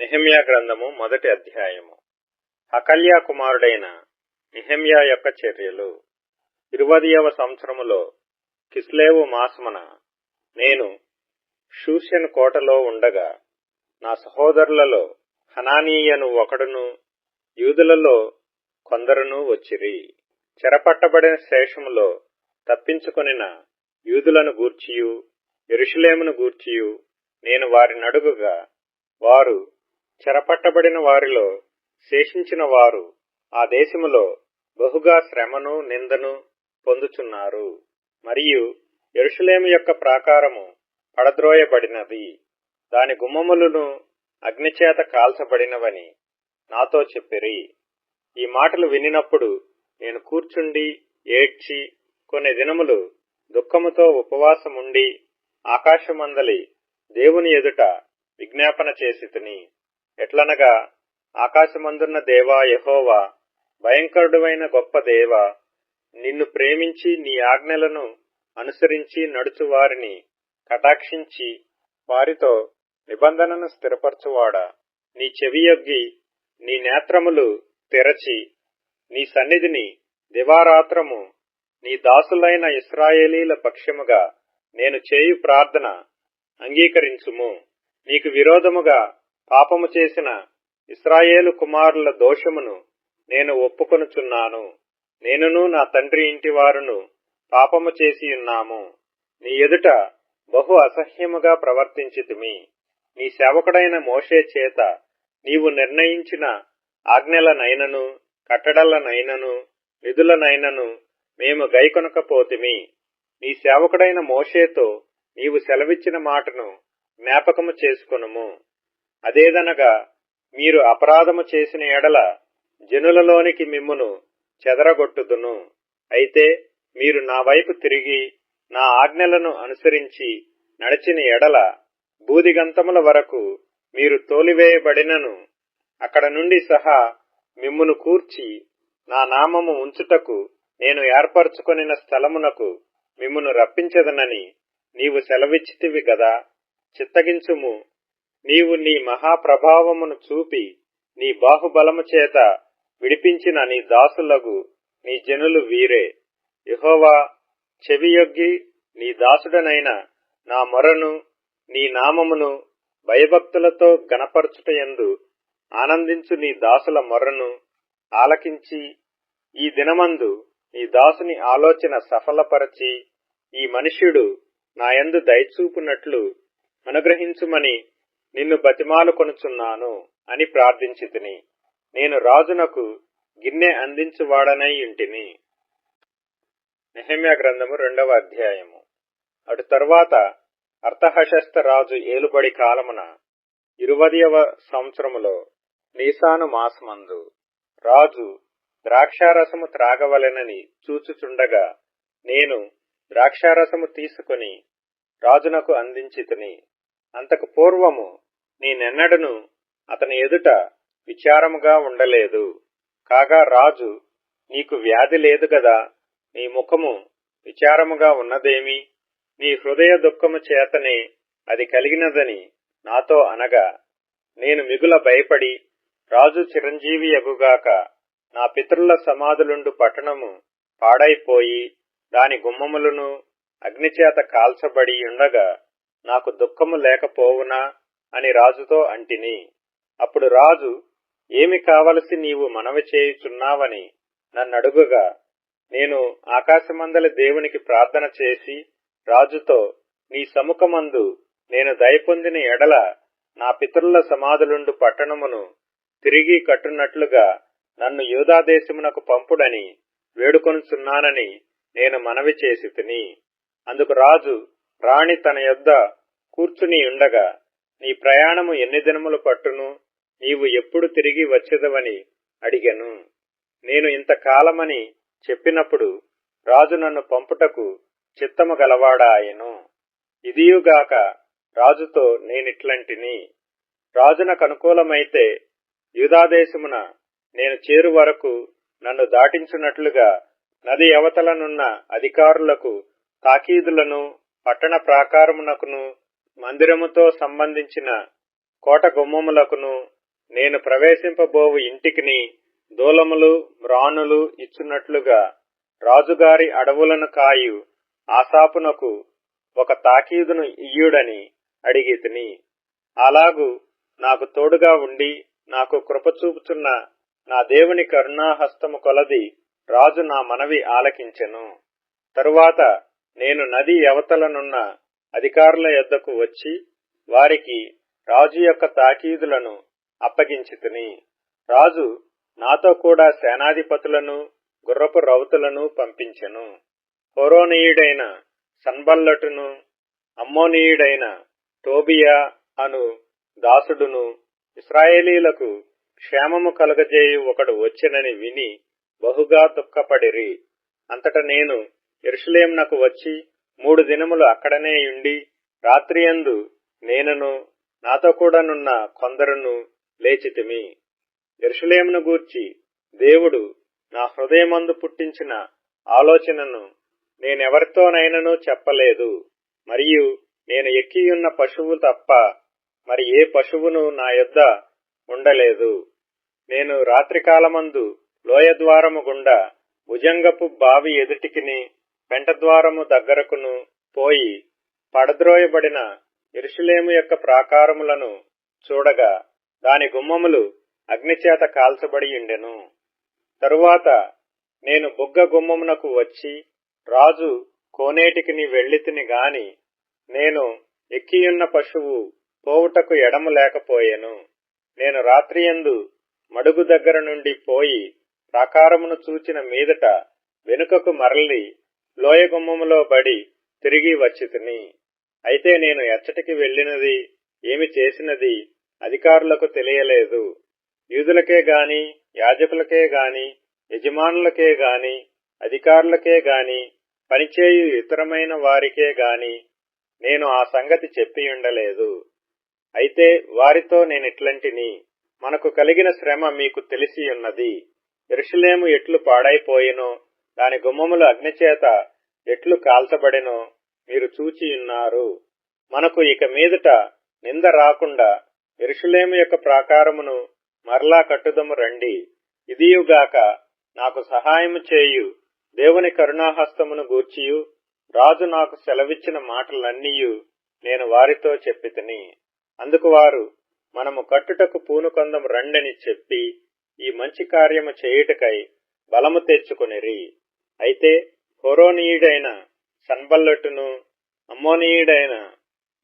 నెహెమ్యా గ్రంథము మొదటి అధ్యాయము. హకల్యా కుమారుడైన నెహెమ్యా యొక్క చర్యలు. 20వ సంవత్సరములో కిస్లేవు మాసమున నేను షూషన్ కోటలో ఉండగా నా సహోదరులలో హనానీయను ఒకడును యూదులలో కొందరును వచ్చిరి. చెరపట్టబడిన శేషములో తప్పించుకొనిన యూదులను గూర్చియు యెరూషలేమును గూర్చియు నేను వారినడుగుగా, వారు చెరపట్టబడిన వారిలో శేషించిన వారు ఆ దేశములో బహుగా శ్రమను నిందను పొందుచున్నారు. మరియు యెరూషలేము యొక్క ప్రాకారము పడద్రోయబడినది, దాని గుమ్మములను అగ్నిచేత కాల్చబడినవని నాతో చెప్పిరి. ఈ మాటలు వినినప్పుడు నేను కూర్చుండి ఏడ్చి కొన్ని దినములు దుఃఖముతో ఉపవాసముండి ఆకాశమందలి దేవుని ఎదుట విజ్ఞాపన చేసితిని. ఎట్లనగా, ఆకాశమందున్న దేవా యెహోవా, భయంకరుడైన గొప్ప దేవా, నిన్ను ప్రేమించి నీ ఆజ్ఞలను అనుసరించి నడుచు వారిని కటాక్షించి వారితో నిబంధనను స్థిరపరచువాడా, నీ చెవియొగ్గి నీ నేత్రములు తెరచి నీ సన్నిధిని దివారాత్రము నీ దాసులైన ఇశ్రాయేలీల పక్షముగా నేను చేయు ప్రార్థన అంగీకరించుము. నీకు విరోధముగా పాపము చేసిన ఇశ్రాయేలు కుమారుల దోషమును నేను ఒప్పుకొనుచున్నాను. నేనును నా తండ్రి ఇంటి వారును పాపము చేసియున్నాము. నీ ఎదుట బహు అసహ్యముగా ప్రవర్తించితిమి. నీ సేవకుడైన మోషే చేత నీవు నిర్ణయించిన ఆజ్ఞలనైనను కట్టడలనైనను విధులనైనను మేము గైకొనకపోతిమి. నీ సేవకుడైన మోషేతో నీవు సెలవిచ్చిన మాటను జ్ఞాపకము చేసుకొనుము. అదేదనగా, మీరు అపరాధము చేసిన ఎడల జనులలోనికి మిమ్మును చెదరగొట్టుదును. అయితే మీరు నా వైపు తిరిగి నా ఆజ్ఞలను అనుసరించి నడిచిన ఎడల బూదిగంతముల వరకు మీరు తోలివేయబడినను అక్కడ నుండి సహా మిమ్మును కూర్చి నా నామము ఉంచుటకు నేను ఏర్పరచుకొనిన స్థలమునకు మిమ్మును రప్పించదనని నీవు సెలవిచ్చితివి గదా. చిత్తగించుము. నీవు నీ మహాప్రభావమును చూపి నీ బాహుబలము చేత విడిపించిన నీ దాసులగు నీ జనులు వీరే. యెహోవా, చెవియొగ్గి నీ దాసుడనైన నా మొరను నీ నామమును భయభక్తులతో గణపరచుటయందు ఆనందించు నీ దాసుల మొర్రను ఆలకించి ఈ దినమందు నీ దాసుని ఆలోచన సఫలపరచి ఈ మనుష్యుడు నాయందు దయచూపునట్లు అనుగ్రహించుమని నిన్ను బతిమాలుకొనుచున్నాను అని ప్రార్థించితిని. నేను రాజునకు గిన్నె అందించువాడనై ఇంటిని. నెహెమ్యా గ్రంథము 2వ అధ్యాయము. అటు తరువాత అర్తహషస్త రాజు ఏలుబడి కాలమున 20వ సంవత్సరములో నీసాను మాసమందు రాజు ద్రాక్షారసము త్రాగవలెనని చూచుచుండగా నేను ద్రాక్షారసము తీసుకుని రాజునకు అందించితిని. అంతకు పూర్వము నేనెన్నడను అతని ఎదుట విచారముగా ఉండలేదు. కాగా రాజు, నీకు వ్యాధి లేదు గదా, నీ ముఖము విచారముగా ఉన్నదేమి? నీ హృదయ దుఃఖము చేతనే అది కలిగినదని నాతో అనగా, నేను మిగుల భయపడి, రాజు చిరంజీవి యగుగాక, నా పితరుల సమాధులుండు పట్టణము పాడైపోయి దాని గుమ్మములను అగ్నిచేత కాల్చబడి ఉండగా నాకు దుఃఖము లేకపోవునా అని రాజుతో అంటిని. అప్పుడు రాజు, ఏమి కావలసి నీవు మనవి చేయుచున్నావని నన్నడుగుగా, నేను ఆకాశమందలి దేవునికి ప్రార్థన చేసి రాజుతో, నీ సముఖమందు నేను దయపొందిన ఎడల నా పితరుల సమాధులుండు పట్టణమును తిరిగి కట్టునట్లుగా నన్ను యూదాదేశమునకు పంపుడని వేడుకొనుచున్నానని నేను మనవి చేసితిని. అందుకు రాజు రాణి తన యొద్ద కూర్చుని ఉండగా, నీ ప్రయాణము ఎన్ని దినములు పట్టును? నీవు ఎప్పుడు తిరిగి వచ్చేదవని అడిగెను. నేను ఇంతకాలమని చెప్పినప్పుడు రాజు నన్ను పంపుటకు చిత్తము గలవాడాయెను. ఇదియుగాక రాజుతో నేనిట్లంటిని, రాజునకు అనుకూలమైతే యూదాదేశమున నేను చేరు వరకు నన్ను దాటించున్నట్లుగా నది అవతలనున్న అధికారులకు తాకీదులను పట్టణ ప్రాకారమునకును మందిరముతో సంబంధించిన కోట గుమ్మములకును నేను ప్రవేశింపబోవు ఇంటికిని దూలములు మ్రానులు ఇచ్చున్నట్లుగా రాజుగారి అడవులను కాయు ఆసాపునకు ఒక తాకీదును ఇయ్యుడని అడిగితిని. అలాగు నాకు తోడుగా ఉండి నాకు కృపచూపుచున్న నా దేవుని కరుణాహస్తము కొలది రాజు నా మనవి ఆలకించెను. తరువాత నేను నది అవతలనున్న అధికారుల యొద్దకు వచ్చి వారికి రాజు యొక్క తాకీదులను అప్పగించితిని. రాజు నాతో కూడా సేనాధిపతులను గుర్రపు రౌతులను పంపించెను. హోరోనీయుడైన సన్బల్లటును అమ్మోనీయుడైన టోబియా అను దాసుడును ఇశ్రాయేలీలకు క్షేమము కలుగజేయు ఒకడు వచ్చెనని విని బహుగా దుఃఖపడిరి. అంతట నేను యెరూషలేమునకు వచ్చి 3 దినములు అక్కడనే ఉండి రాత్రియందు నేనును నాతో కూడానున్న కొందరును లేచితిమి. యెరూషలేమును గూర్చి దేవుడు నా హృదయమందు పుట్టించిన ఆలోచనను నేనెవరితోనైనను చెప్పలేదు. మరియు నేను ఎక్కియున్న పశువు తప్ప మరి ఏ పశువును నా యొద్ద ఉండలేదు. నేను రాత్రికాలమందు లోయద్వారము గుండా భుజంగపు బావి ఎదుటికిని పెంటద్వారము దగ్గరకును పోయి పడద్రోయబడిన యెరూషలేము యొక్క ప్రాకారములను చూడగా దాని గుమ్మములు అగ్నిచేత కాల్చబడి ఉండెను. తరువాత నేను బుగ్గ గుమ్మమునకు వచ్చి రాజు కోనేటికిని వెళ్ళితిని గాని నేను ఎక్కియున్న పశువు పోవుటకు ఎడము లేకపోయెను. నేను రాత్రియందు మడుగు దగ్గర నుండి పోయి ప్రాకారమును చూచిన మీదట వెనుకకు మరలి లోయ గుమ్మములో బడి తిరిగి వచ్చితిని. అయితే నేను ఎచ్చటికి వెళ్ళినది ఏమి చేసినది అధికారులకు తెలియలేదు. యూదులకే గాని యాజకులకే గాని యజమానులకే గాని అధికారులకే గాని పనిచేయు ఇతరమైన వారికే గాని నేను ఆ సంగతి చెప్పియుండలేదు. అయితే వారితో నేనిట్లంటిని, మనకు కలిగిన శ్రమ మీకు తెలిసియున్నది. యెరూషలేము ఎట్లు పాడైపోయెనో దాని గుమ్మములు అగ్నిచేత ఎట్లు కాల్చబడెనో మీరు చూచియున్నారు. మనకు ఇక మీదట నింద రాకుండా యెరూషలేము యొక్క ప్రాకారమును మరలా కట్టుదము రండి. ఇదియుగాక నాకు సహాయము చేయు దేవుని కరుణాహస్తమును గూర్చియు రాజు నాకు సెలవిచ్చిన మాటలన్నీయు నేను వారితో చెప్పితిని. అందుకు వారు మనము కట్టుటకు పూనుకొందము రండని చెప్పి ఈ మంచి కార్యము చేయుటకై బలము తెచ్చుకొనిరి. అయితే హోరోనీయుడైన సన్బల్లటును అమ్మోనీయుడైన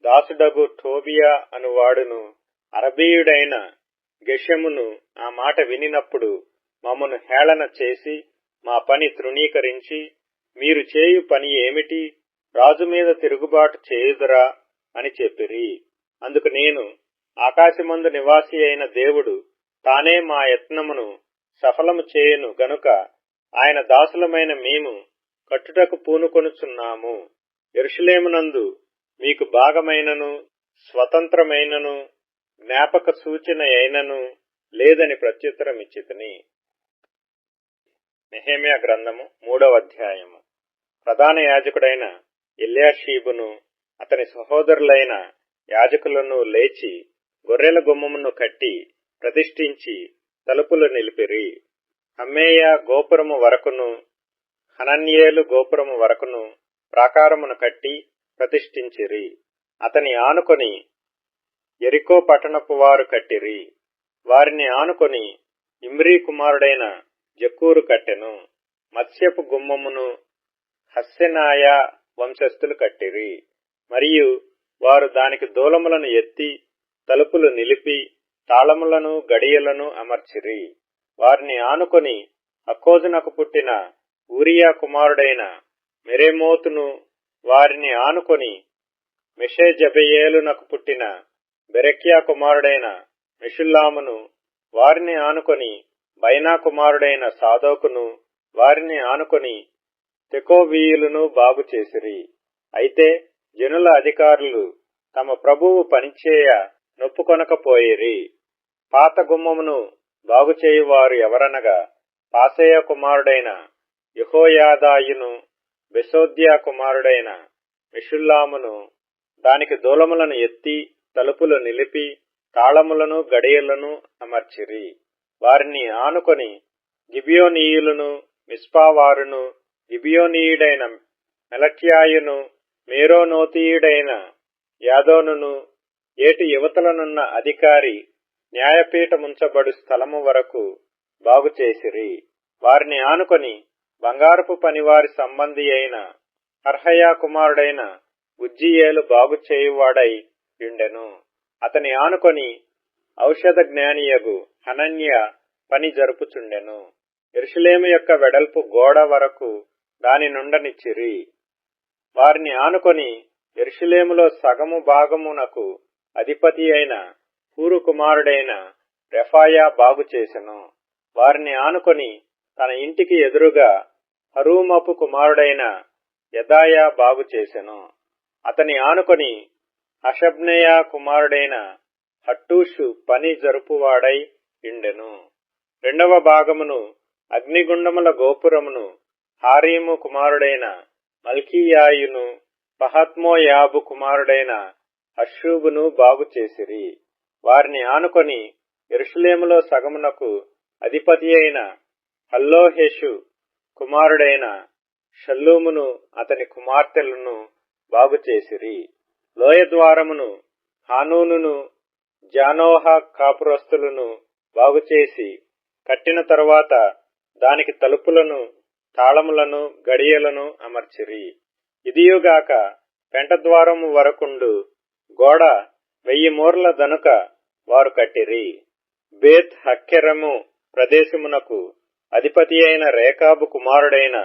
దాసుడగు టోబియా అనువాడును అరబీయుడైన గెషెమును ఆ మాట వినినప్పుడు మమ్మను హేళన చేసి మా పని తృణీకరించి మీరు చేయు పని ఏమిటి, రాజు మీద తిరుగుబాటు చేయుదురా అని చెప్పిరి. అందుకు నేను ఆకాశమందు నివాసి అయిన దేవుడు తానే మా యత్నమును సఫలము చేయను గనుక ఆయన దాసులమైన మేము కట్టుటకు పూనుకొనుచున్నాము. యెరూషలేమునందు మీకు భాగమైనను స్వతంత్రమైనను జ్ఞాపక సూచన అయినను లేదని ప్రత్యుత్తరమిచ్చితిని. నెహెమ్యా గ్రంథము 3వ అధ్యాయము. ప్రధాన యాజకుడైన ఎల్యాషీబును అతని సహోదరులైన యాజకులను లేచి గొర్రెల గుమ్మమును కట్టి ప్రతిష్ఠించి తలుపులు నిలిపిరి. హమ్మేయ గోపురము వరకును హనన్యేలు గోపురము వరకును ప్రాకారమును కట్టి ప్రతిష్ఠించిరి. అతని ఆనుకొని యెరికో పట్టణపు వారు కట్టిరి. వారిని ఆనుకొని ఇమ్రీ కుమారుడైన జక్కూరు కట్టెను. మత్స్యపు గుమ్మమును హస్సెనాయ వంశస్థులు కట్టిరి. మరియు వారు దానికి దూలములను ఎత్తి తలుపులు నిలిపి తాళములను గడియలను అమర్చిరి. వారిని ఆనుకొని అక్కోజునకు పుట్టిన ఊరియా కుమారుడైన మెరేమోతును, వారిని ఆనుకొని మెషేజబెయేలునకు పుట్టిన బెరెక్యా కుమారుడైన మెషుల్లామును, వారిని ఆనుకొని బైనా కుమారుడైన సాదోకును, వారిని ఆనుకొని తెకోవీయులను బాగు చేసిరి. అయితే జనుల అధికారులు తమ ప్రభువు పనిచేయ నొప్పుకొనకపోయిరి. పాత గుమ్మమును బాగుచేయువారు ఎవరనగా పాసెయ కుమారుడైన యెహోయాదాయును, బెసోద్యా కుమారుడైన మెషుల్లామును. దానికి దూలములను ఎత్తి తలుపులు నిలిపి తాళములను గడియలను అమర్చిరి. వారిని ఆనుకొని గిబియోనీయులను, మిస్పావారును, గిబియోనీయుడైన మెలట్యాయును, మేరోనోతీయుడైన యాదోనును, ఏటి యువతలనున్న అధికారి న్యాయపీఠముంచబడు స్థలము వరకు బాగుచేసిరి. వారిని ఆనుకొని బంగారపు పనివారి సంబంధి అయిన హర్హయా కుమారుడైన ఉజ్జీయేలు బాగుచేయువాడై యుండెను. అతని ఆనుకొని ఔషధ జ్ఞానియగు హనన్య పని జరుపుచుండెను. యెరూషలేము యొక్క వెడల్పు గోడ వరకు దాని నుండనిచ్చిరి. వారిని ఆనుకొని యెరూషలేములో సగము భాగమునకు అధిపతి అయిన హూరు కుమారుడైన రెఫాయా బాగుచేసెను. వారిని ఆనుకొని తన ఇంటికి ఎదురుగా హరూమపు కుమారుడైన యెదాయా బాగుచేసెను. అతని ఆనుకొని హషబ్నెయా కుమారుడైన హట్టూషు పని జరుపువాడై యుండెను. రెండవ భాగమును అగ్నిగుండముల గోపురమును హారీము కుమారుడైన మల్కీయాయును, పహత్మోయాబు కుమారుడైన హషూబును బాగుచేసిరి. వారిని ఆనుకొని యెరూషలేములో సగమునకు అధిపతి అయిన హల్లోహెషు కుమారుడైన షల్లూమును అతని కుమార్తెలను బాగుచేసిరి. లోయద్వారమును హానూనును, జానోహ కాపురస్తులను బాగుచేసి కట్టిన తరువాత దానికి తలుపులను, తాళములను, గడియలను అమర్చిరి. ఇదియుగాక పెంటద్వారము వరకుండు గోడ 1000 మూరల దనుక వారు కట్టిరి. బేత్ హక్కెరము ప్రదేశమునకు అధిపతి అయిన రేకాబు కుమారుడైన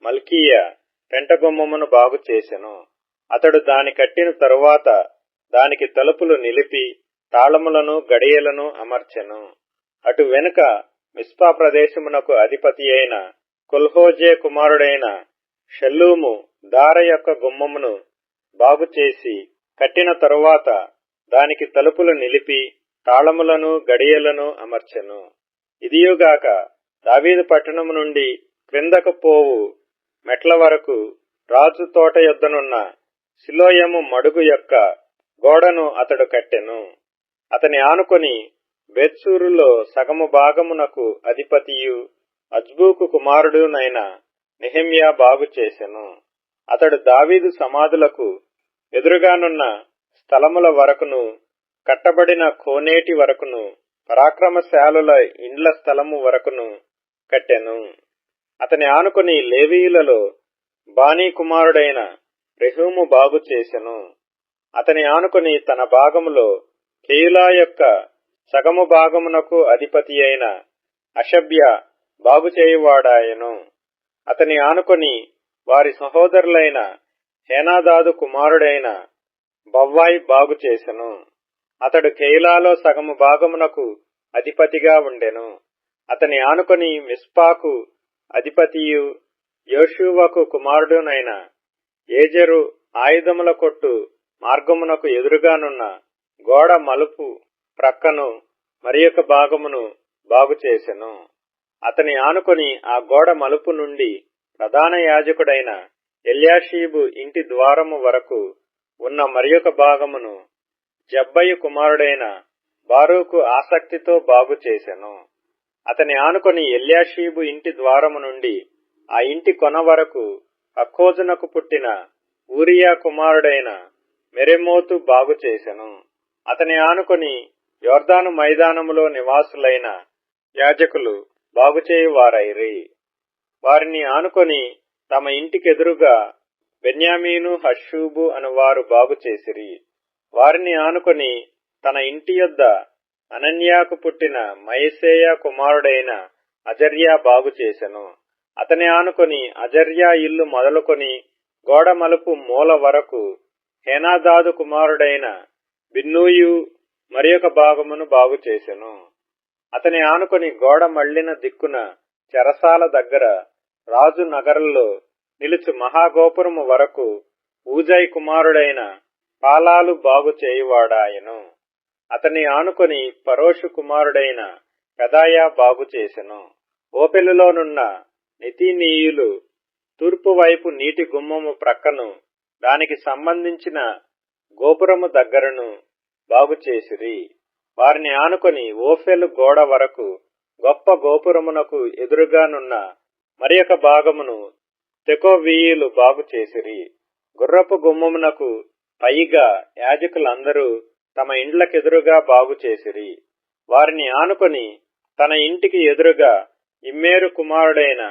మల్కీయ పెంటగుమ్మమును బాగుచేసెను. అతడు దాని కట్టిన తరువాత దానికి తలుపులు నిలిపి తాళములను, గడియలను అమర్చెను. అటు వెనుక మిస్పా ప్రదేశమునకు అధిపతి అయిన కొల్హోజే కుమారుడైన షల్లూము దార యొక్క గుమ్మమును బాగుచేసి కట్టిన తరువాత దానికి తలుపులు నిలిపి తాళములను, గడియలను అమర్చెను. ఇదియుగాక దావీదు పట్టణము నుండి క్రిందకు పోవు మెట్ల వరకు రాజు తోట యొద్దనున్న సిలోయము మడుగు యొక్క గోడను అతడు కట్టెను. అతని ఆనుకొని బేత్సూరులో సగము భాగమునకు అధిపతియు అజ్బూకు కుమారుడునైన నెహెమ్యా బాగుచేసెను. అతడు దావీదు సమాధులకు ఎదురుగానున్న స్థలముల వరకును, కట్టబడిన కోనేటి వరకును, పరాక్రమశాలుల ఇండ్ల స్థలము వరకును కట్టెను. అతని ఆనుకొని లేవీయులలో బానీ కుమారుడైన రెహూము బాగుచేసెను. అతని ఆనుకొని తన భాగములో కెయులా యొక్క సగము భాగమునకు అధిపతి అయిన అషబ్య బాగుచేయువాడాయెను. అతని ఆనుకొని వారి సహోదరులైన హేనాదాదు కుమారుడైన బవ్వాయి బాగుచేసెను. అతడు కెయిలాలో సగము భాగమునకు అధిపతిగా ఉండెను. అతని ఆనుకొని మిస్పాకు అధిపతియు యోషువకు కుమారుడునైన ఏజెరు ఆయుధముల కొట్టు మార్గమునకు ఎదురుగానున్న గోడ మలుపు ప్రక్కను మరియొక భాగమును బాగుచేసెను. అతని ఆనుకొని ఆ గోడ మలుపు నుండి ప్రధాన యాజకుడైన ఎల్యాషీబు ఇంటి ద్వారము వరకు ఉన్న మరియొక భాగమును జబ్బయి కుమారుడైన బారూకు ఆసక్తితో బాగుచేసెను. అతని ఆనుకొని ఎల్యాషీబు ఇంటి ద్వారము నుండి ఆ ఇంటి కొన వరకు అక్కోజునకు పుట్టిన ఊరియా కుమారుడైన మెరెమోతు బాగుచేసెను. అతని ఆనుకొని యొర్దాను మైదానములో నివాసులైన యాజకులు బాగుచేయువారైరి. వారిని ఆనుకొని తమ ఇంటికెదురుగా బెన్యామీను, హషూబు అనువారు బాగుచేసిరి. వారిని ఆనుకొని తన ఇంటి యొద్ద అనన్యాకు పుట్టిన మయసేయా కుమారుడైన అజర్యా బాగుచేసెను. అతని ఆనుకొని అజర్యా ఇల్లు మొదలుకొని గోడ మలుపు మూల వరకు హేనాదాదు కుమారుడైన బిన్నూయు మరియొక భాగమును బాగుచేసెను. అతని ఆనుకొని గోడ మళ్లిన దిక్కున చెరసాల దగ్గర రాజు నగరంలో నిలుచు మహాగోపురము వరకు ఊజై కుమారుడైన పాలాలు బాగుచేయువాడాయెను. అతని ఆనుకొని పరోషు కుమారుడైన పెదాయా బాగుచేసెను. ఓపెలులోనున్న నెతీనీయులు తూర్పు వైపు నీటి గుమ్మము ప్రక్కను దానికి సంబంధించిన గోపురము దగ్గరను బాగుచేసిరి. వారిని ఆనుకొని ఓఫెలు గోడ వరకు గొప్ప గోపురమునకు ఎదురుగానున్న మరి ఒక భాగమును తెకోవీయులు బాగు చేసిరి. గుర్రపు గుమ్మమునకు పైగా యాజకులందరూ తమ ఇండ్లకెదురుగా బాగు చేసిరి. వారిని ఆనుకొని తన ఇంటికి ఎదురుగా ఇమ్మేరు కుమారుడైన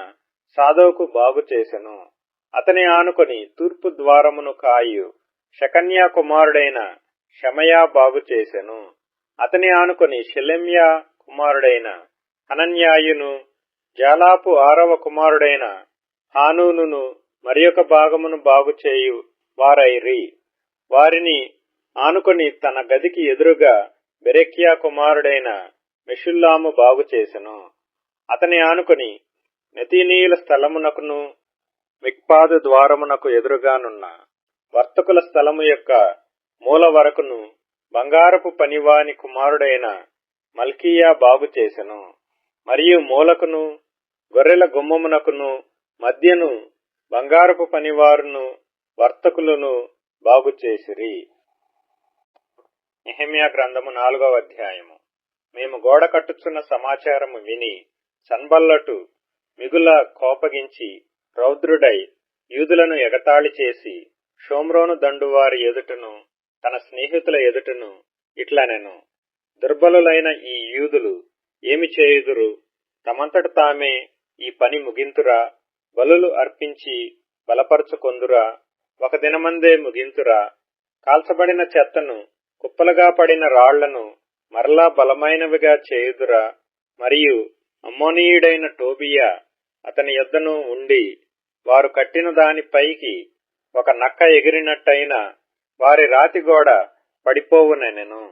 సాదోకు బాగు చేసెను. అతని ఆనుకొని తూర్పు ద్వారమును కాయు షకన్యా కుమారుడైన షమయా బాగు చేసెను. అతని ఆనుకొని షెలెమ్యా కుమారుడైన హనన్యాయును, జాలాపు 6వ కుమారుడైన హానూనును మరి ఒక భాగమును బాగు చేయు వారైరి. వారిని ఆనుకొని తన గదికి ఎదురుగా బెరెక్యా కుమారుడైన మెషుల్లాము బాగు చేసెను. అతని ఆనుకొని నెతీనీయుల స్థలమునకును మిక్పాదు ద్వారమునకు ఎదురుగానున్న వర్తకుల స్థలము యొక్క మూల వరకును బంగారపు పనివాని కుమారుడైన మల్కీయా బాగు చేసెను. మరియు మూలకును గొర్రెల గుమ్మమునకును మధ్యను బంగారపు పనివారును వర్తకులను బాగు చేసిరి. నెహెమ్యా గ్రంథము 4వ అధ్యాయము. మేము గోడ కట్టుచున్న సమాచారము విని సన్బల్లటు మిగుల కోపగించి రౌద్రుడై యూదులను ఎగతాళి చేసి షోమ్రోను దండువారి ఎదుటను తన స్నేహితుల ఎదుటను ఇట్లనెను: దుర్బలులైన ఈ యూదులు ఏమి చేయుదురు? తమంతట తామే ఈ పని ముగింతురా? బలులు అర్పించి బలపరుచుకొందురా? ఒక దినమందే ముగింతురా? కాల్చబడిన చెత్తను, కుప్పలుగా పడిన రాళ్లను మరలా బలమైనవిగా చేయుదురా? మరియు అమ్మోనీయుడైన టోబియా అతని యొద్దను ఉండి వారు కట్టిన దాని పైకి ఒక నక్క ఎగిరినట్టయిన వారి రాతిగోడ పడిపోవునెనెను.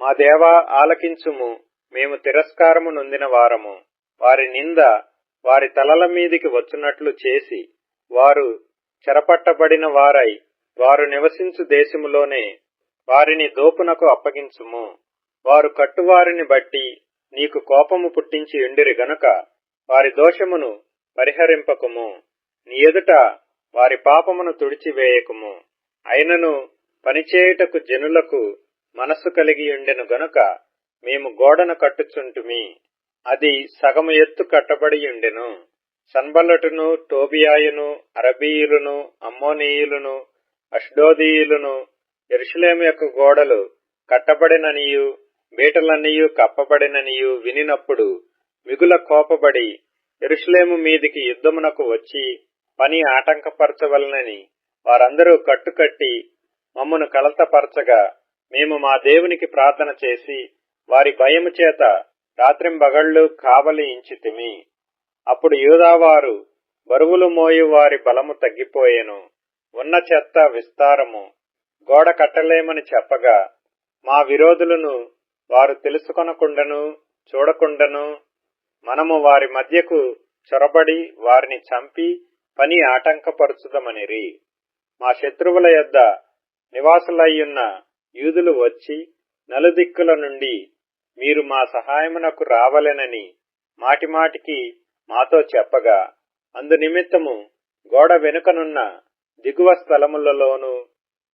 మా దేవా, ఆలకించుము, మేము తిరస్కారము నొందిన వారము. వారి నింద వారి తలల మీదికి వచ్చునట్లు చేసి వారు చెరపట్టబడిన వారై వారు నివసించు దేశములోనే వారిని దోపునకు అప్పగించుము. వారు కట్టువారిని బట్టి నీకు కోపము పుట్టించి ఉండిరి గనుక వారి దోషమును పరిహరింపకుము. నీ ఎదుట వారి పాపమును తుడిచివేయకుము. అయినను పనిచేయుటకు జనులకు మనస్సు కలిగి ఉండెను గనుక మేము గోడను కట్టుచుంటుమి. అది సగము ఎత్తు కట్టబడి ఉండెను. సన్బల్లటును, టోబియాయును, అరబీయులను, అమ్మోనీయులను, అష్డోదీయులను యెరూషలేము యొక్క గోడలు కట్టబడిననియు బీటలన్నీయు కప్పబడిననియు వినినప్పుడు మిగుల కోపబడి యెరూషలేము మీదికి యుద్ధమునకు వచ్చి పని ఆటంకపరచవలనని వారందరూ కట్టుకట్టి మమ్మను కలతపరచగా మేము మా దేవునికి ప్రార్థన చేసి వారి భయము చేత రాత్రింబగళ్లు కావలి ఇంచితిమి. అప్పుడు యూదావారు బరువులు మోయు వారి బలము తగ్గిపోయెను. ఉన్న చెత్త విస్తారము గోడ కట్టలేమని చెప్పగా మా విరోధులను వారు తెలుసుకొనకుండను చూడకుండను మనము వారి మధ్యకు చొరబడి వారిని చంపి పని ఆటంకపరచుదమనిరి. మా శత్రువుల యొద్ద నివాసులయ్యున్న యూదులు వచ్చి నలుదిక్కుల నుండి మీరు మా సహాయమునకు రావలెనని మాటిమాటికి మాతో చెప్పగా అందునిమిత్తము గోడ వెనుకనున్న దిగువ స్థలములలోను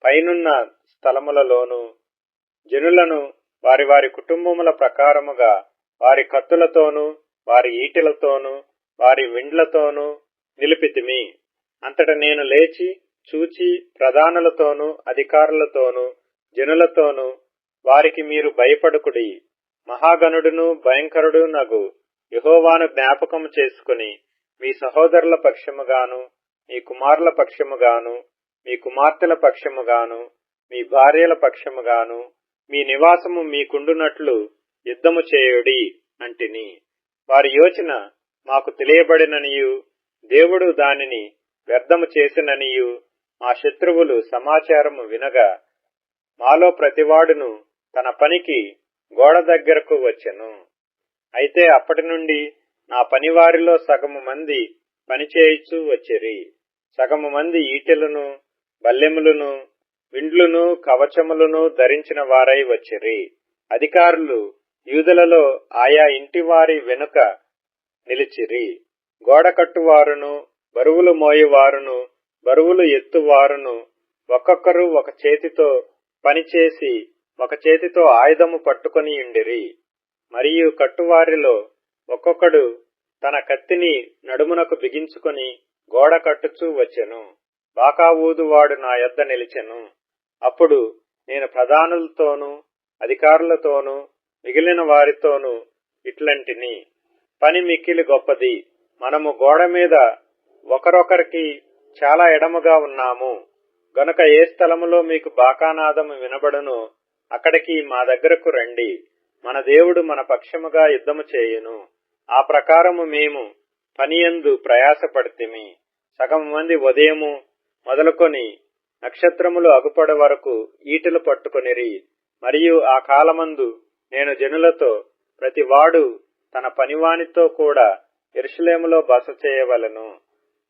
పైనున్న స్థలములలోను జనులను వారి వారి కుటుంబముల ప్రకారముగా వారి కత్తులతోనూ వారి ఈటెలతోనూ వారి విండ్లతోనూ నిలిపితిమి. అంతట నేను లేచి చూచి ప్రధానులతోనూ అధికారులతోనూ జనులతోనూ వారికి మీరు భయపడుకుడి, మహాగణుడును భయంకరుడు నగు యెహోవాను జ్ఞాపకము చేసుకుని మీ సహోదరుల పక్షముగాను మీ కుమారుల పక్షముగాను మీ కుమార్తెల పక్షముగాను మీ భార్యల పక్షముగాను మీ నివాసము మీకుండునట్లు యుద్ధము చేయుడి అంటిని. వారి యోచన మాకు తెలియబడిననియు దేవుడు దానిని వ్యర్థము చేసిననియు మా శత్రువులు సమాచారము వినగా మాలో ప్రతివాడును తన పనికి గోడ దగ్గరకు వచ్చెను. అయితే అప్పటి నుండి నా పనివారిలో సగము మంది పనిచేయుచూ వచ్చిరి. సగము మంది ఈటెలను బల్లెములను విండ్లును కవచములను ధరించిన వారై వచ్చిరి. అధికారులు యూదులలో ఆయా ఇంటివారి వెనుక నిలిచిరి. గోడ కట్టువారును బరువులు మోయువారును బరువులు ఎత్తువారును ఒక్కొక్కరు ఒక చేతితో పనిచేసి ఒక చేతితో ఆయుధము పట్టుకొని ఉండిరి. మరియు కట్టువారిలో ఒక్కొక్కడు తన కత్తిని నడుమునకు బిగించుకొని గోడ కట్టుచూ వచ్చెను. బాకా ఊదువాడు నా యొద్ద నిలిచెను. అప్పుడు నేను ప్రధానులతోనూ అధికారులతోనూ మిగిలిన వారితోనూ ఇట్లంటిని, పని మిక్కిలి గొప్పది. మనము గోడ మీద ఒకరొకరికి చాలా ఎడముగా ఉన్నాము. గనుక ఏ స్థలములో మీకు బాకానాదము వినబడునో అక్కడికి మా దగ్గరకు రండి. మన దేవుడు మన పక్షముగా యుద్ధము చేయును. ఆ ప్రకారము మేము పనియందు ప్రయాసపడితిమి. సగం మంది ఉదయము మొదలుకొని నక్షత్రములు అగుపడ వరకు ఈటెలు పట్టుకొనిరి. మరియు ఆ కాలమందు నేను జనులతో, ప్రతివాడు తన పనివానితో కూడా యెరూషలేములో బస చేయవలెను.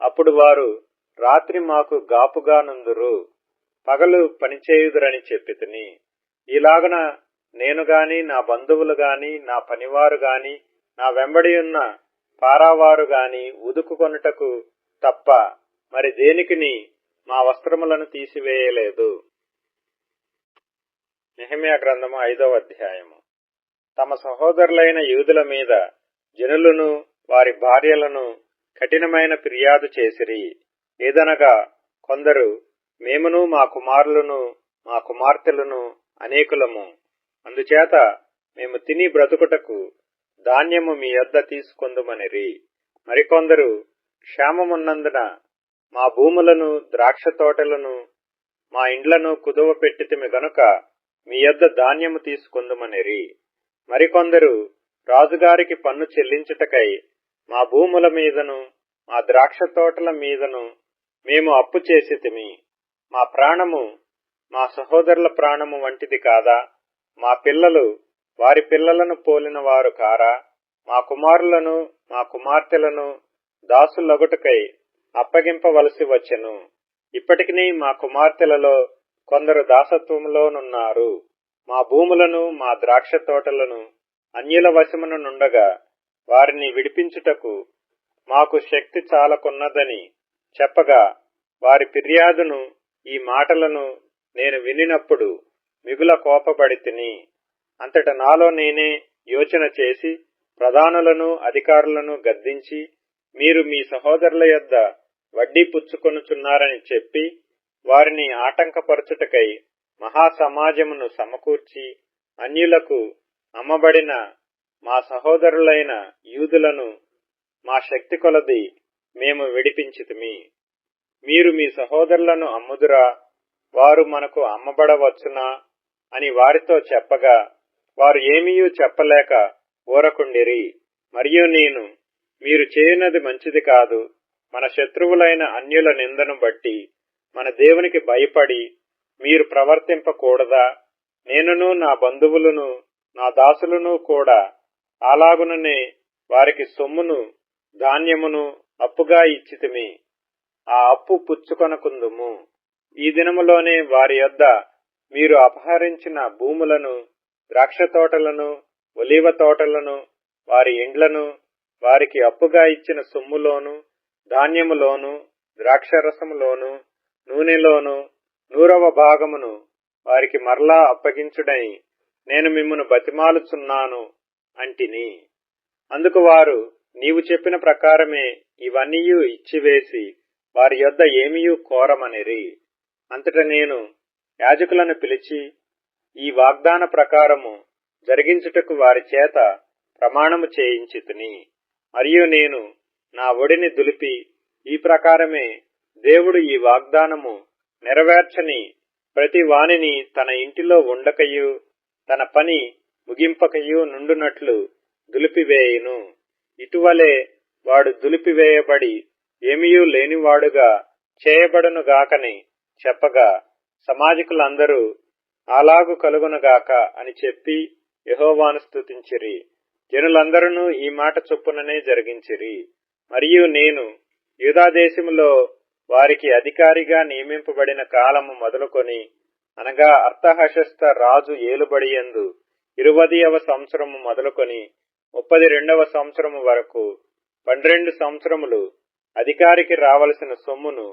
అప్పుడు వారు రాత్రి మాకు గాపుగా నుందురు, పగలు పనిచేయుదురని చెప్పితిని. ఈలాగున నేను గాని, నా బంధువులు గాని, నా పనివారు గాని, నా వెంబడి ఉన్న పారావారు గాని ఉదుకుకొనుటకు తప్ప మరి దేనికిని మా వస్త్రములను తీసివేయలేదు. నెహెమ్యా గ్రంథము 5వ అధ్యాయము. తమ సహోదరులైన యూదుల మీద జనులను వారి భార్యలను కఠినమైన ఫిర్యాదు చేసిరి. ఏదనగా కొందరు, మేమును మా కుమారులను మా కుమార్తెలను అనేకులము, అందుచేత మేము తిని బ్రతుకుటకు ధాన్యము మీ యొద్ద తీసుకొందుమనిరి. మరికొందరు, క్షేమమున్నందున మా భూములను ద్రాక్ష తోటలను మా ఇండ్లను కుదువ పెట్టితిమి గనుక మీ యొద్ద ధాన్యము తీసుకొందుమనిరి. మరికొందరు, రాజుగారికి పన్ను చెల్లించుటకై మా భూముల మీదను మా ద్రాక్ష తోటల మీదను మేము అప్పు చేసితిమి. మా ప్రాణము మా సహోదరుల ప్రాణము వంటిది కాదా? మా పిల్లలు వారి పిల్లలను పోలిన వారు కారా? మా కుమారులను మా కుమార్తెలను దాసులగుటకై అప్పగింపవలసి వచ్చెను. ఇప్పటికినీ మా కుమార్తెలలో కొందరు దాసత్వములోనున్నారు. మా భూములను మా ద్రాక్ష తోటలను అన్యుల వశమున నుండగా వారిని విడిపించుటకు మాకు శక్తి చాలకున్నదని చెప్పగా, వారి ఫిర్యాదును ఈ మాటలను నేను వినినప్పుడు మిగుల కోపపడితిని. అంతట నాలో నేనే యోచన చేసి ప్రధానులను అధికారులను గద్దించి, మీరు మీ సహోదరుల యొద్ద వడ్డీ పుచ్చుకొనుచున్నారని చెప్పి వారిని ఆటంకపరచుటకై మహాసమాజమును సమకూర్చి అన్యులకు అమ్మబడిన మా సహోదరులైన యూదులను మా శక్తి కొలది మేము విడిపించితిమి. మీరు మీ సహోదరులను అమ్ముదురా? వారు మనకు అమ్మబడవచ్చునా అని వారితో చెప్పగా, వారు ఏమీయూ చెప్పలేక ఊరకుండిరి. మరియు నేను, మీరు చేయునది మంచిది కాదు. మన శత్రువులైన అన్యుల నిందను బట్టి మన దేవునికి భయపడి మీరు ప్రవర్తింపకూడదా? నేనును నా బంధువులను నా దాసులను కూడా అలాగుననే వారికి సొమ్మును ధాన్యమును అప్పుగా ఇచ్చితిమి. ఆ అప్పు పుచ్చుకొనకుందుము. ఈ దినములోనే వారి యొద్ద మీరు అపహరించిన భూములను, ద్రాక్ష తోటలను, ఒలీవ తోటలను, వారి ఇండ్లను, వారికి అప్పుగా ఇచ్చిన సొమ్ములోను, ధాన్యములోను, ద్రాక్షరసములోను, నూనెలోను 100వ భాగమును వారికి మరలా అప్పగించుడని నేను మిమ్మును బతిమాలుచున్నాను అంటిని. అందుకు వారు, నీవు చెప్పిన ప్రకారమే ఇవన్నీయూ ఇచ్చివేసి వారి యొద్ద ఏమీయూ కోరమనిరి. అంతట నేను యాజకులను పిలిచి ఈ వాగ్దాన ప్రకారము జరిగించుటకు వారి చేత ప్రమాణము చేయించితిని. మరియు నేను నా ఒడిని దులిపి, ఈ ప్రకారమే దేవుడు ఈ వాగ్దానము నెరవేర్చని ప్రతి వానిని తన ఇంటిలో ఉండకయు తన పని ముగింపకయు నుండునట్లు దులిపివేయును. ఇటువలే వాడు దులిపివేయబడి ఏమీయూ లేనివాడుగా చేయబడునుగాకని చెప్పగా, సమాజకులందరూ అలాగు కలుగునుగాక అని చెప్పి యెహోవాను స్తుతించిరి. జనులందరూ ఈ మాట చొప్పుననే జరిగించిరి. మరియు నేను యూదాదేశములో వారికి అధికారిగా నియమింపబడిన కాలము మొదలుకొని, అనగా అర్తహషస్త రాజు ఏలుబడియందు 20వ సంవత్సరము మొదలుకొని 32వ సంవత్సరము వరకు 12 సంవత్సరములు అధికారికి రావలసిన సొమ్మును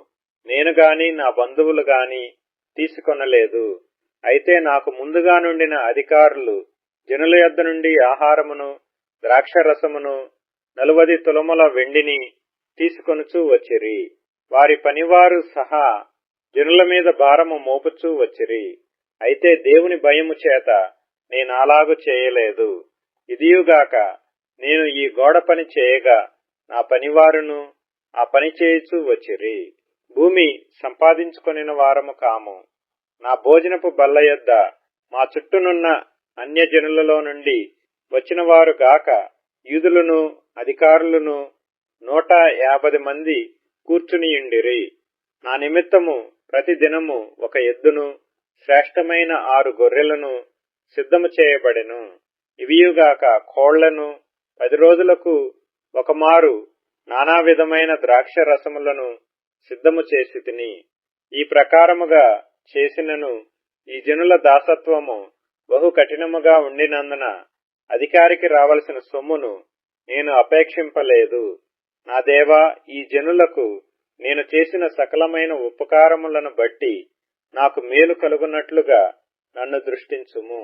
నేను గాని నా బంధువులు గాని తీసుకొనలేదు. అయితే నాకు ముందుగా నుండిన అధికారులు జనుల యొద్ద నుండి ఆహారమును ద్రాక్షరసమును 40 తులముల వెండిని తీసుకొనుచూ వచ్చిరి. వారి పనివారు సహా జనుల మీద భారము మోపుచూ వచ్చిరి. అయితే దేవుని భయము చేత నేనాలాగు చేయలేదు. ఇదియుగాక నేను ఈ గోడ పని చేయగా నా పనివారును ఆ పని చేయుచూ వచ్చిరి. భూమి సంపాదించుకొనిన వారము కాము. నా భోజనపు బల్ల యొద్ద మా చుట్టూనున్న అన్యజనులలో నుండి వచ్చిన వారు గాక యూదులను అధికారులను 150 మంది కూర్చునియుండిరి. నా నిమిత్తము ప్రతి దినము ఒక ఎద్దును శ్రేష్టమైన 6 గొర్రెలను సిద్ధము చేయబడెను. ఇవియుగాక కోళ్లను 10 రోజులకు ఒకమారు నానా విధమైన ద్రాక్ష రసములను సిద్ధము చేసి తిని. ఈ ప్రకారముగా చేసినను ఈ జనుల దాసత్వము బహు కఠినముగా ఉండినందున అధికారికి రావలసిన సొమ్మును నేను అపేక్షింపలేదు. నా దేవా, ఈ జనులకు నేను చేసిన సకలమైన ఉపకారములను బట్టి నాకు మేలు కలుగునట్లుగా నన్ను దృష్టించుము.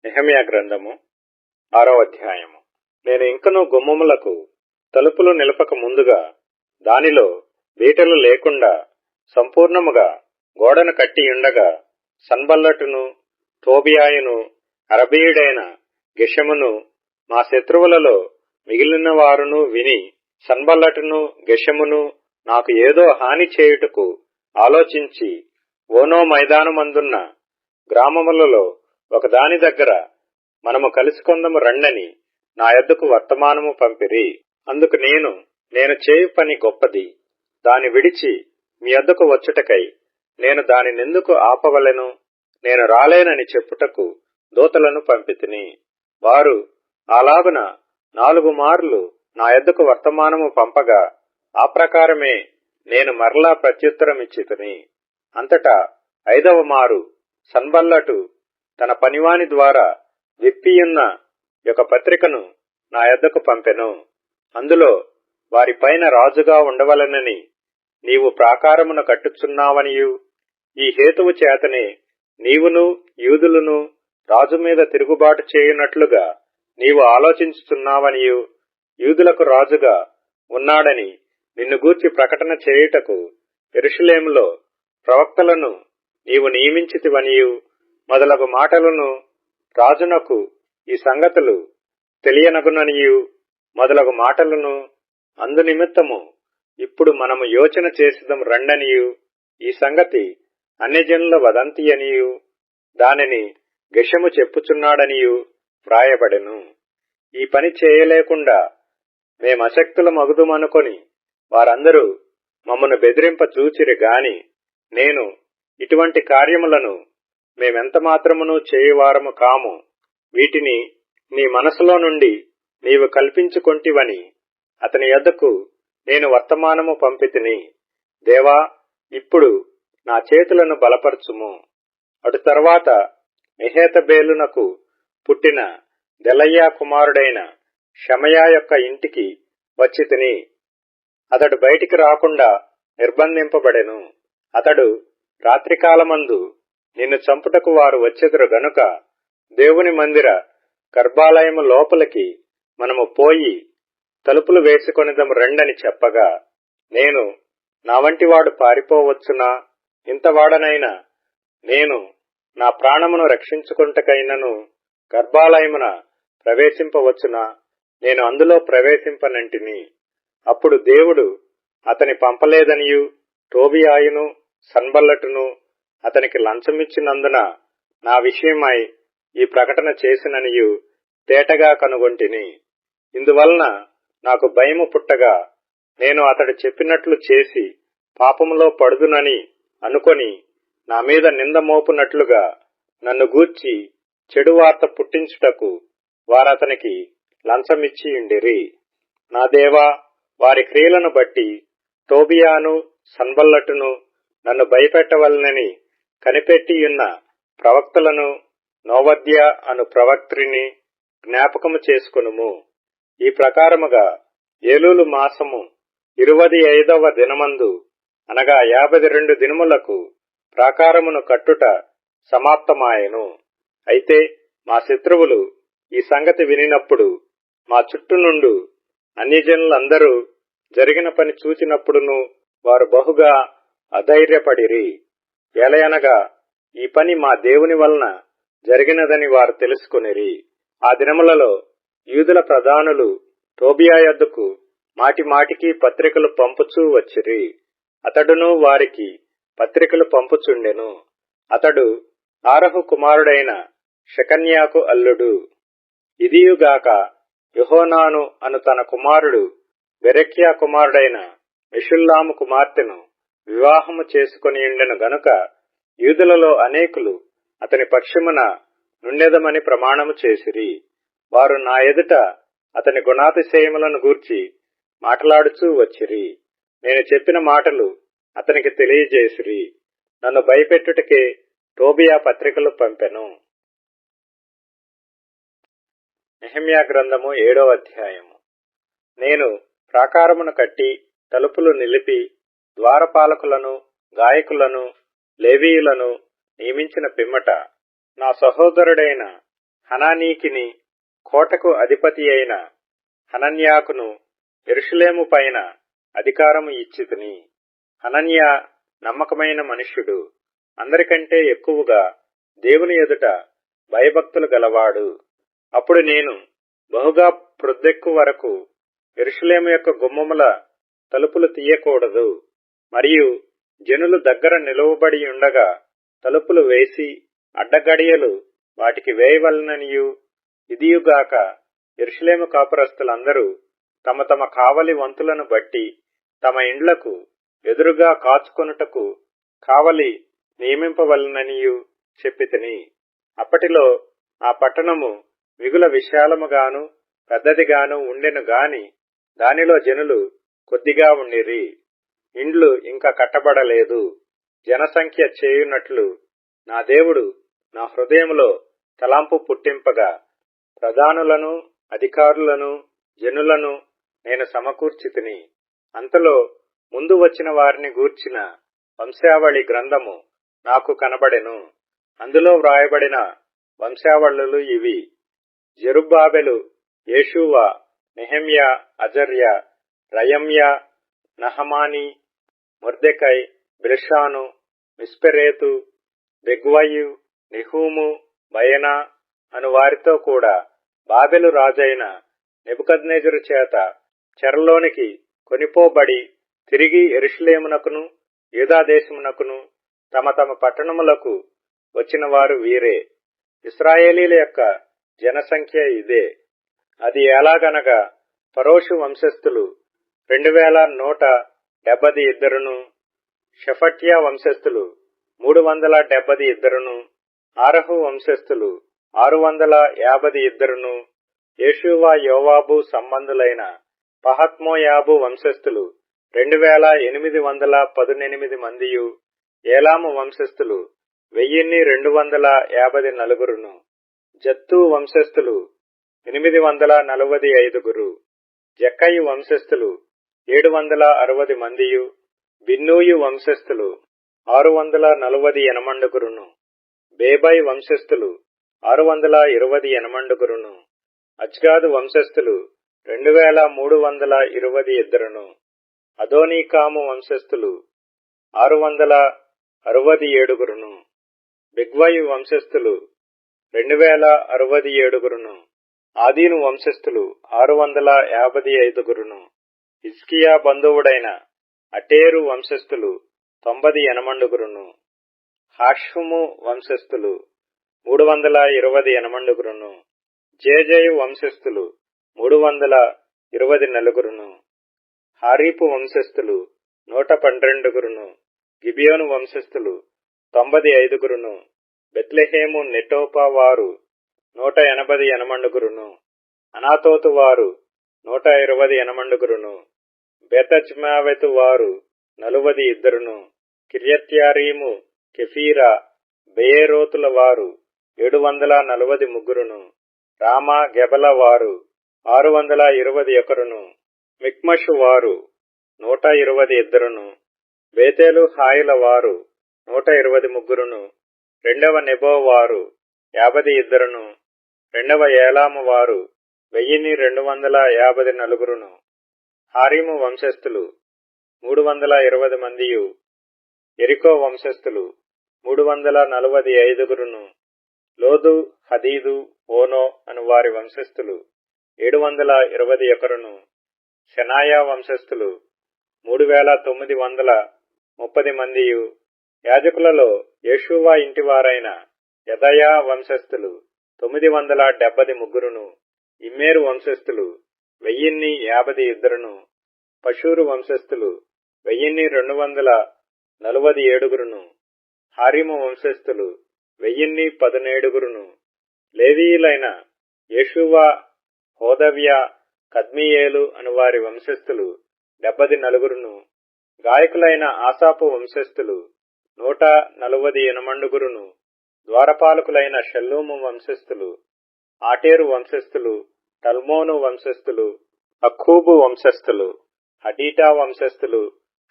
నెహెమ్యా గ్రంథము 6వ అధ్యాయము. నేను ఇంకనూ గుమ్మములకు తలుపులు నిలపక ముందుగా దానిలో బీటలు లేకుండా సంపూర్ణముగా గోడను కట్టియుండగా సన్బల్లటును టోబియాయును అరబీయుడైన గెషెమును మా శత్రువులలో మిగిలిన వారును విని సన్బల్లటును గెషెమును నాకు ఏదో హాని చేయుటకు ఆలోచించి ఓనో మైదానమందున్న గ్రామములలో ఒకదాని దగ్గర మనము కలుసుకొందము రండని నా యొద్దకు వర్తమానము పంపిరి. అందుకు నేను చేయు పని గొప్పది. దాని విడిచి మీ యొద్దకు వచ్చుటకై నేను దానినెందుకు ఆపవలెను? నేను రాలేనని చెప్పుటకు దూతలను పంపితిని. వారు అలాగున 4 మార్లు నా యొద్దకు వర్తమానము పంపగా ఆ ప్రకారమే నేను మరలా ప్రత్యుత్తరమిచ్చితిని. అంతటా 5వ మారు సన్బల్లటు తన పనివాని ద్వారా విప్పియున్న ఒక పత్రికను నా యొద్దకు పంపెను. అందులో వారి పైన రాజుగా ఉండవలెనని నీవు ప్రాకారమును కట్టుచున్నావనియు, ఈ హేతువు చేతనే నీవును యూదులను రాజు మీద తిరుగుబాటు చేయునట్లుగా నీవు ఆలోచించుచున్నావనియు, యూదులకు రాజుగా ఉన్నాడని నిన్ను గూర్చి ప్రకటన చేయుటకు యెరూషలేములో ప్రవక్తలను నీవు నియమించితివనియు మొదలగు మాటలను రాజునకు ఈ సంగతులు తెలియనగుననియు మొదలగు మాటలను అందునిమిత్తము ఇప్పుడు మనము యోచన చేసిదం రండనియు, ఈ సంగతి అన్యజనుల వదంతి అనియు దానిని గెషెము చెప్పుచున్నాడనియు వ్రాయబడెను. ఈ పని చేయలేకుండా మేమశక్తులమగుదుమనుకొని వారందరూ మమ్మను బెదిరింప చూచిరి గాని నేను ఇటువంటి కార్యములను మేమెంత మాత్రమును చేయువారము కాము. వీటిని నీ మనసులో నుండి నీవు కల్పించుకొంటివని అతని యొద్దకు నేను వర్తమానము పంపితిని. దేవా, ఇప్పుడు నా చేతులను బలపరచుము. అటు తర్వాత మెహేతబేలునకు పుట్టిన దెలయ్యా కుమారుడైన షమయా యొక్క ఇంటికి వచ్చితిని. అతడు బయటికి రాకుండా నిర్బంధింపబడెను. అతడు రాత్రికాలమందు నిన్ను చంపుటకు వారు వచ్చెదరు గనుక దేవుని మందిర గర్భాలయము లోపలికి మనము పోయి తలుపులు వేసుకొనిదము రండని చెప్పగా, నేను నా వంటి వాడు పారిపోవచ్చునా? ఇంతవాడనైనా నేను నా ప్రాణమును రక్షించుకొనుటకైనను గర్భాలయమున ప్రవేశింపవచ్చునా? నేను అందులో ప్రవేశింపనంటిని. అప్పుడు దేవుడు అతని పంపలేదనియు టోబియాయును సన్బల్లటును అతనికి లంచమిచ్చినందున నా విషయమై ఈ ప్రకటన చేసిననియు తేటగా కనుగొంటిని. ఇందువలన నాకు భయము పుట్టగా నేను అతడు చెప్పినట్లు చేసి పాపములో పడుదునని అనుకొని నా మీద నింద మోపునట్లుగా నన్ను గూర్చి చెడు వార్త పుట్టించుటకు వారతనికి లంచమిచ్చి ఉండిరి. నా దేవా, వారి క్రియలను బట్టి టోబియాను సన్బల్లటును నన్ను భయపెట్టవలనని కనిపెట్టియున్న ప్రవక్తలను నోవద్య అను ప్రవక్త్రిని జ్ఞాపకము చేసుకొనుము. ఈ ప్రకారముగా ఏలూలు మాసము 25వ దినమందు అనగా 52 దినములకు ప్రాకారమును కట్టుట సమాప్తమాయెను. అయితే మా శత్రువులు ఈ సంగతి వినినప్పుడు మా చుట్టూ నుండు అన్యజనులందరూ జరిగిన పని చూచినప్పుడును వారు బహుగా అధైర్యపడిరి. ఎలయనగా ఈ పని మా దేవుని వలన జరిగినదని వారు తెలుసుకొనిరి. ఆ దినములలో యూదుల ప్రధానులు టోబియా యొద్దకు మాటి మాటికి పత్రికలు పంపుచూ వచ్చిరి. అతడును వారికి పత్రికలు పంపుచుండెను. అతడు ఆరహు కుమారుడైన షెకన్యాకు అల్లుడు. ఇదియుగాక యెహోనాను అను తన కుమారుడు బెరెక్యా కుమారుడైన మెషుల్లాము కుమార్తెను వివాహము చేసుకొనియుండెను గనుక యూదులలో అనేకులు అతని పక్షమున నుండెదమని ప్రమాణము చేసిరి. వారు నా ఎదుట అతని గుణాతిశయములను గూర్చి మాట్లాడుచూ వచ్చిరి. నేను చెప్పిన మాటలు అతనికి తెలియజేసిరి. నన్ను భయపెట్టుటకే టోబియా పత్రికలు పంపెను. నెహెమ్యా గ్రంథము 7వ అధ్యాయము. నేను ప్రాకారమును కట్టి తలుపులు నిలిపి ద్వారపాలకులను, గాయకులను, లేవీయులను నియమించిన పిమ్మట నా సహోదరుడైన హనానీకిని, కోటకు అధిపతి అయిన హనన్యాకును యెరూషలేము పైన అధికారము ఇచ్చితిని. హనన్యా నమ్మకమైన మనుష్యుడు, అందరికంటే ఎక్కువగా దేవుని ఎదుట భయభక్తులు గలవాడు. అప్పుడు నేను బహుగా ప్రొద్దెక్కు వరకు యెరూషలేము యొక్క గుమ్మముల తలుపులు తీయకూడదు, మరియు జనులు దగ్గర నిలువబడి ఉండగా తలుపులు వేసి అడ్డగడియలు వాటికి వేయవలననియు, ఇదియుగాక యెరూషలేము కాపురస్తులందరూ తమ తమ కావలి వంతులను బట్టి తమ ఇండ్లకు ఎదురుగా కాచుకొనుటకు కావలి నియమింపవలననియు చెప్పితిని. అప్పటిలో ఆ పట్టణము మిగుల విశాలముగాను పెద్దదిగాను ఉండెను గాని దానిలో జనులు కొద్దిగా ఉండిరి. ఇండ్లు ఇంకా కట్టబడలేదు. జనసంఖ్య చేయునట్లు నా దేవుడు నా హృదయములో తలాంపు పుట్టింపగా ప్రధానులను, అధికారులను, జనులను నేను సమకూర్చితిని. అంతలో ముందు వచ్చిన వారిని గూర్చిన వంశావళి గ్రంథము నాకు కనబడెను. అందులో వ్రాయబడిన వంశావళులు ఇవి: జెరుబ్బాబెలు, యేషూవ, నెహెమ్యా, అజర్య, రయమ్యా, నహమాని, మొర్దెకై, బిల్షాను, మిస్పెరేతు, బెగ్వయు, నెహూము, బయనా అను వారితో కూడా బాబెలు రాజైన నెబుకద్నెజరు చేత చెరలోనికి కొనిపోబడి తిరిగి యెరూషలేమునకును యూదాదేశమునకును తమ తమ పట్టణములకు వచ్చిన వారు వీరే. ఇశ్రాయేలీల యొక్క జనసంఖ్య ఇదే. అది ఎలాగనగా పరోషు వంశస్థులు 2172, షెఫట్యా వంశస్థులు 372, ఆరహు వంశస్థులు 652, యేషూవ యోవాబు సంబంధులైన పహత్మోయాబు వంశస్థులు 2818 మందియు, ఏలాము వంశస్థులు 1254, జత్తు వంశస్థులు 845, జక్కయి వంశస్థులు 760 మందియు, బిన్నూయు వంశస్థులు 648, బేబై వంశస్థులు 628, అజ్గాదు వంశస్థులు 2322, అదోనీకాము వంశస్థులు 667, బిగ్వయు వంశస్థులు 2067, ఆదీను వంశస్థులు 655, హిజ్కియా బంధువుడైన అటేరు వంశస్థులు 90, హాషుము వంశస్థులు 320, జేజయు వంశస్థులు 324, హారీపు వంశస్థులు 112, గిబియోను వంశస్థులు 95, బెత్లెహేము నెటోపా వారు 180, అనాతోతు వారు 120, బెతజ్మావెతు వారు 42, కిర్యత్యారీము, కెఫీరా, బెయేరోతుల వారు 743, రామా గెబల వారు 621, మిక్మషు వారు 122, బేతేలు హాయిల వారు 123, రెండవ నెబో వారు 52, రెండవ ఏలాము వారు 1254, హారీము వంశస్థులు 320 మందియు, ఎరికో వంశస్థులు 345, లోదు, హదీదు, ఓనో అను వారి వంశస్థులు 721, షెనాయా వంశస్థులు 3930 మందియు, యాజకులలో యేషూవా ఇంటివారైన యెదయా వంశస్థులు 973, ఇమ్మేరు వంశస్థులు 1052, పషూరు వంశస్థులు 1247, హారీము వంశస్థులు 1017, లేవీయులైన యేషూవా, హోదవ్య, కద్మీయేలు అను వారి వంశస్థులు 74, గాయకులైన ఆసాపు వంశస్థులు 148, ద్వారపాలకులైన షల్లూము వంశస్థులు, ఆటేరు వంశస్థులు, టల్మోను వంశస్థులు, అక్కూబు వంశస్థులు, హటీటా వంశస్థులు,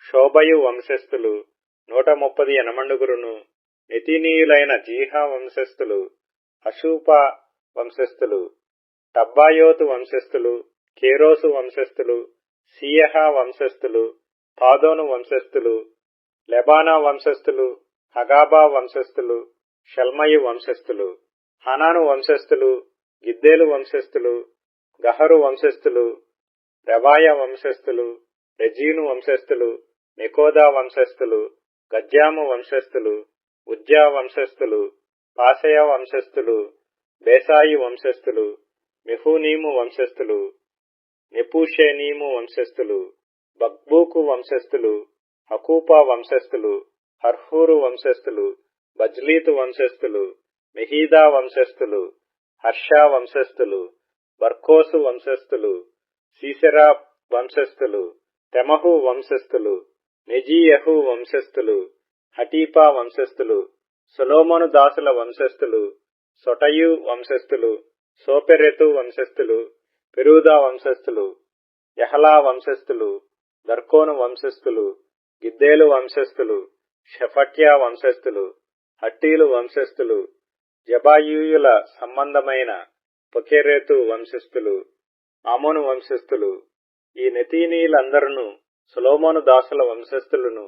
షోబయు వంశస్థులు 130, నెతీనీయులైన జీహా వంశస్థులు, హషూపా వంశస్థులు, టబ్బాయోతు వంశస్థులు, కేరోసు వంశస్థులు, సీయహా వంశస్థులు, పాదోను వంశస్థులు, లెబానా వంశస్థులు, హగాబా వంశస్థులు, షల్మయి వంశస్థులు, హనాను వంశస్థులు, గిద్దేలు వంశస్థులు, గహరు వంశస్థులు, రెవాయ వంశస్థులు, రెజీను వంశస్థులు, నెకోదా వంశస్థులు, గజ్జాము వంశస్థులు, ఉజ్జా వంశస్థులు, పాసయ వంశస్థులు, బేసాయి వంశస్థులు, మెహూనీము వంశస్థులు, నెపూషేనీము వంశస్థులు, బక్బూకు వంశస్థులు, హకూపా వంశస్థులు, హర్హూరు వంశస్థులు, బజ్లీతు వంశస్థులు, మెహీదా వంశస్థులు, హర్షా వంశస్థులు, బర్కోసు వంశస్థులు, సీసెరా వంశస్థులు, తెమహు వంశస్థులు, నెజీయహు వంశస్థులు, హటీపా వంశస్థులు, సొలొమోను దాసుల వంశస్థులు, సొటయు వంశస్థులు, సోపెరెతు వంశస్థులు, పెరూదా వంశస్థులు, యహలా వంశస్థులు, దర్కోను వంశస్థులు, గిద్దేలు వంశస్థులు, షెఫట్యా వంశస్థులు, హట్టీలు వంశస్థులు, జబాయూయుల సంబంధమైన పొకెరెతు వంశస్థులు, ఆమోను వంశస్థులు. ఈ నెతీనీయులందరూ సొలొమోను దాసుల వంశస్థులను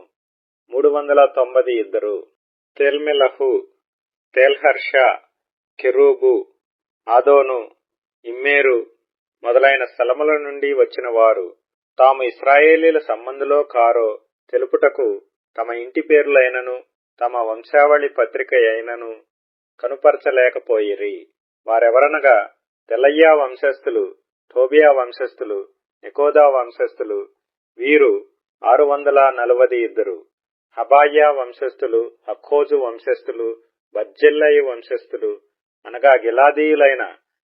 392. తెల్మెలహు, తేల్హర్ష, కెరూబు, ఆదోను, ఇమ్మేరు మొదలైన స్థలముల నుండి వచ్చిన వారు తాము ఇశ్రాయేలీల సంబంధులో కారో తెలుపుటకు తమ ఇంటి పేర్లైనను తమ వంశావళి పత్రిక అయినను కనుపరచలేకపోయిరి. వారెవరనగా తెలయ్యా వంశస్థులు, టోబియా వంశస్థులు, నెకోదా వంశస్థులు, వీరు 642. హబాయ్యా వంశస్థులు, హక్కోజు వంశస్థులు, బర్జిల్లయి వంశస్థులు, అనగా గిలాదీయులైన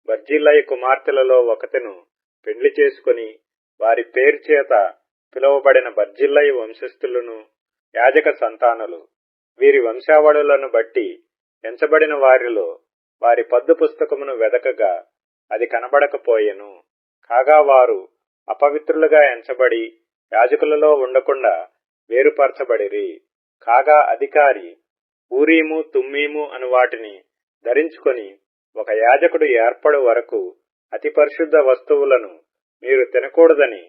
బర్జిల్లయి కుమార్తెలలో ఒకతెను పెండ్లి చేసుకుని వారి పేరు చేత పిలువబడిన బర్జిల్లయి వంశస్థులను యాజక సంతానులు. వీరి వంశావళులను బట్టి ఎంచబడిన వారిలో వారి పద్దు పుస్తకమును వెదకగా అది కనబడకపోయెను. కాగా వారు అపవిత్రులుగా ఎంచబడి యాజకులలో ఉండకుండా వేరుపరచబడిరి. కాగా అధికారి ఊరీము, తుమ్మీము అను వాటిని ధరించుకొని ఒక యాజకుడు ఏర్పడు వరకు అతి పరిశుద్ధ వస్తువులను మీరు తినకూడదని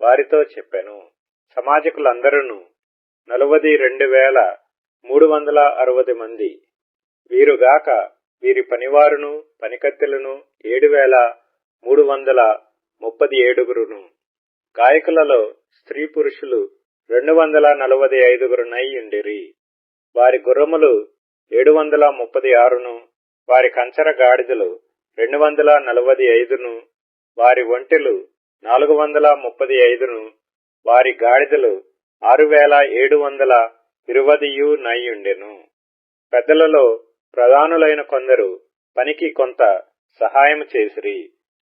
వారితో చెప్పెను. సమాజకులందరూ 42,360 మంది. వీరుగాక వీరి పనివారును పనికత్తెలను 7,337. గాయకులలో స్త్రీ పురుషులు 245 నైయుండిరి. వారి గుర్రములు 736, వారి కంచర గాడిదలు 245, వారి ఒంటెలు 435, వారి గాడిదలు 6,720 నైయుండెను. పెద్దలలో ప్రధానులైన కొందరు పనికి కొంత సహాయము చేసిరి.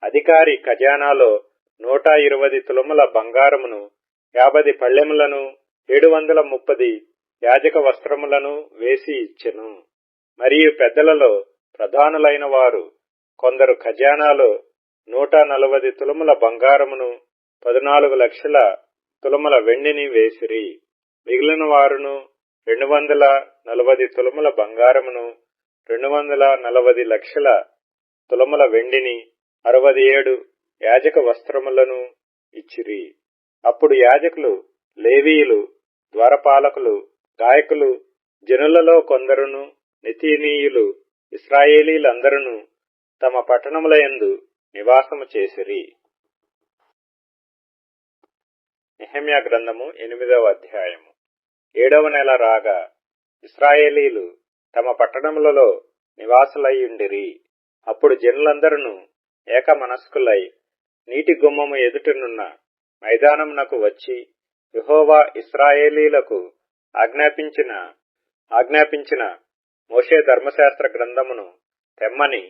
అధికారి ఖజానాలో 120 తులముల బంగారమును, 50 పళ్ళెములను, 730 యాజక వస్త్రములను వేసి ఇచ్చెను. మరియు పెద్దలలో ప్రధానులైన వారు కొందరు ఖజానాలో 140 తులముల బంగారమును, 14 లక్షల తులముల వెండిని వేసిరి. మిగిలిన వారును 240 తులముల బంగారమును, 240 లక్షల తులముల వెండిని, 67 యాజక వస్త్రములను ఇచ్చిరి. అప్పుడు యాజకులు, లేవీయులు, ద్వారపాలకులు, గాయకులు, జనులలో కొందరును, నెతీనీయులు, ఇశ్రాయేలీలందరూ తమ పట్టణములయందు నివాసము చేసిరి. నెహెమ్యా గ్రంథము 8వ అధ్యాయము. 7వ నెల రాగా ఇశ్రాయేలీలు తమ పట్టణములలో నివాసులయ్యుండిరి. అప్పుడు జనులందరూ ఏక మనస్కులై నీటి గుమ్మము ఎదుటనున్న మైదానమునకు వచ్చి యెహోవా ఇశ్రాయేలీలకు ఆజ్ఞాపించిన మోషే ధర్మశాస్త్ర గ్రంథమును తెమ్మని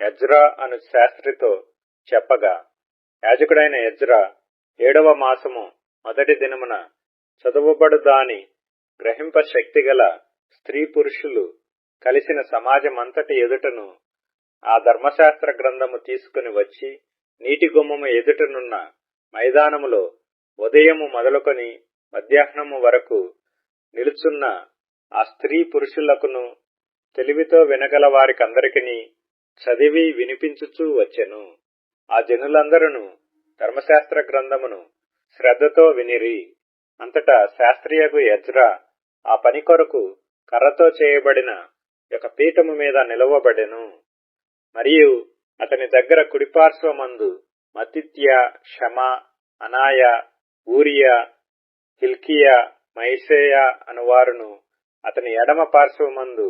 ఎజ్రా అను శాస్త్రితో చెప్పగా, యాజకుడైన ఎజ్రా 7వ మాసము మొదటి దినమున చదువబడు దాని గ్రహింప శక్తిగల స్త్రీ పురుషులు కలిసిన సమాజమంతటి ఎదుటను ఆ ధర్మశాస్త్ర గ్రంథము తీసుకుని వచ్చి నీటి గుమ్మము ఎదుటనున్న మైదానములో ఉదయము మొదలుకొని మధ్యాహ్నము వరకు నిలుచున్న ఆ స్త్రీ పురుషులకును తెలివితో వినగల వారికందరికిని చదివి వినిపించుచూ వచ్చెను. ఆ జనులందరూ ధర్మశాస్త్ర గ్రంథమును శ్రద్ధతో వినిరి. అంతటా శాస్త్రియగు ఎజ్రా ఆ పని కొరకు కర్రతో చేయబడిన ఒక పీఠము మీద నిలవబడెను. మరియు అతని దగ్గర కుడిపార్శ్వమందు మత్తిత్యా, షమా, అనాయ, ఊరియా, హిల్కియా, మైసేయ అనువారును, అతని ఎడమ పార్శ్వమందు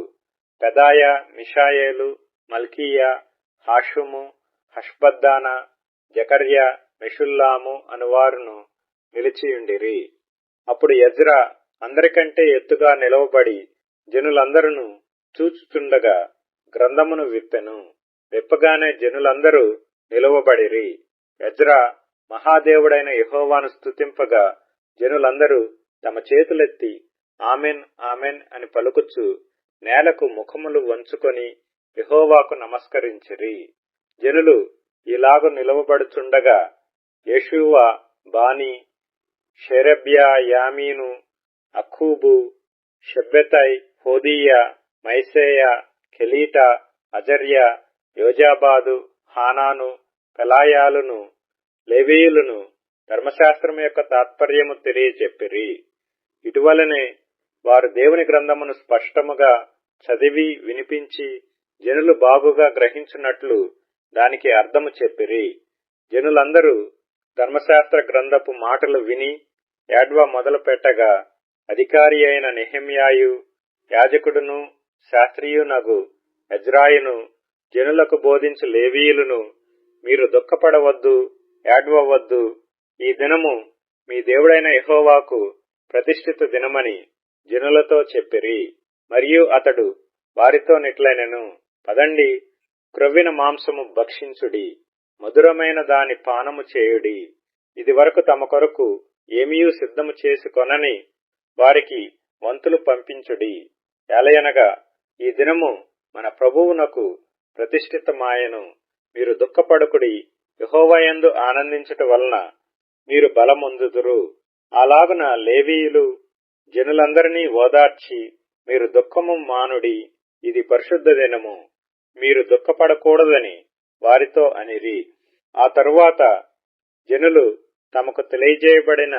పెదాయ, మిషాయేలు, మల్కీయా, హాషుము, హష్బద్దాన, జకర్య, మెషుల్లాము అనువారును నిలిచియుండిరి. అప్పుడు ఎజ్రా అందరికంటే ఎత్తుగా నిలవబడి జనులందరూ చూచుచుండగా గ్రంథమును విప్పెను. విప్పగానే జనులందరూ నిలువబడిరి. ఎజ్రా మహాదేవుడైన యెహోవాను స్తుతింపగా జనులందరూ తమ చేతులెత్తి ఆమెన్ ఆమెన్ అని పలుకుచు నేలకు ముఖములు వంచుకొని యెహోవాకు నమస్కరించిరి. జనులు ఇలాగు నిలవబడుచుండగా యెషూవ, బానీ, షెరెబ్యా, యామీను, అక్కూబు, షెబ్బెతై, హోదీయా, మైసేయ, కెలీటా, అజర్య, యోజాబాదు, హానాను, పెలాయాలును, లేవీయులను ధర్మశాస్త్రము యొక్క తాత్పర్యము తెలియజెప్పిరి. ఇటువలనే వారు దేవుని గ్రంథమును స్పష్టముగా చదివి వినిపించి జనులు బాగుగా గ్రహించున్నట్లు దానికి అర్థము చెప్పిరి. జనులందరూ ధర్మశాస్త్ర గ్రంథపు మాటలు విని ఏడ్వ మొదలు పెట్టగా అధికారి అయిన నెహెమ్యాయు, యాజకుడును శాస్త్రీయునగు ఎజ్రాయును, జనులకు బోధించు లేవీయులను, మీరు దుఃఖపడవద్దు, ఏడ్వవద్దు, ఈ దినము మీ దేవుడైన యెహోవాకు ప్రతిష్ఠిత దినమని జనులతో చెప్పిరి. మరియు అతడు వారితో నిట్లనెను, పదండి, క్రొవ్విన మాంసము భక్షించుడి, మధురమైన దాని పానము చేయుడి. ఇది వరకు తమ కొరకు ఏమీయూ సిద్ధము చేసుకొనని వారికి వంతులు పంపించుడి. ఏలయనగా ఈ దినము మన ప్రభువునకు ప్రతిష్ఠితమాయెను. మీరు దుఃఖపడుకుడి, యెహోవాయందు ఆనందించుట వలన మీరు బలమొందుదురు. అలాగున లేవీయులు జనులందరినీ ఓదార్చి, మీరు దుఃఖము మానుడి, ఇది పరిశుద్ధ దినము, మీరు దుఃఖపడకూడదని వారితో అనిరి. ఆ తరువాత జనులు తమకు తెలియజేయబడిన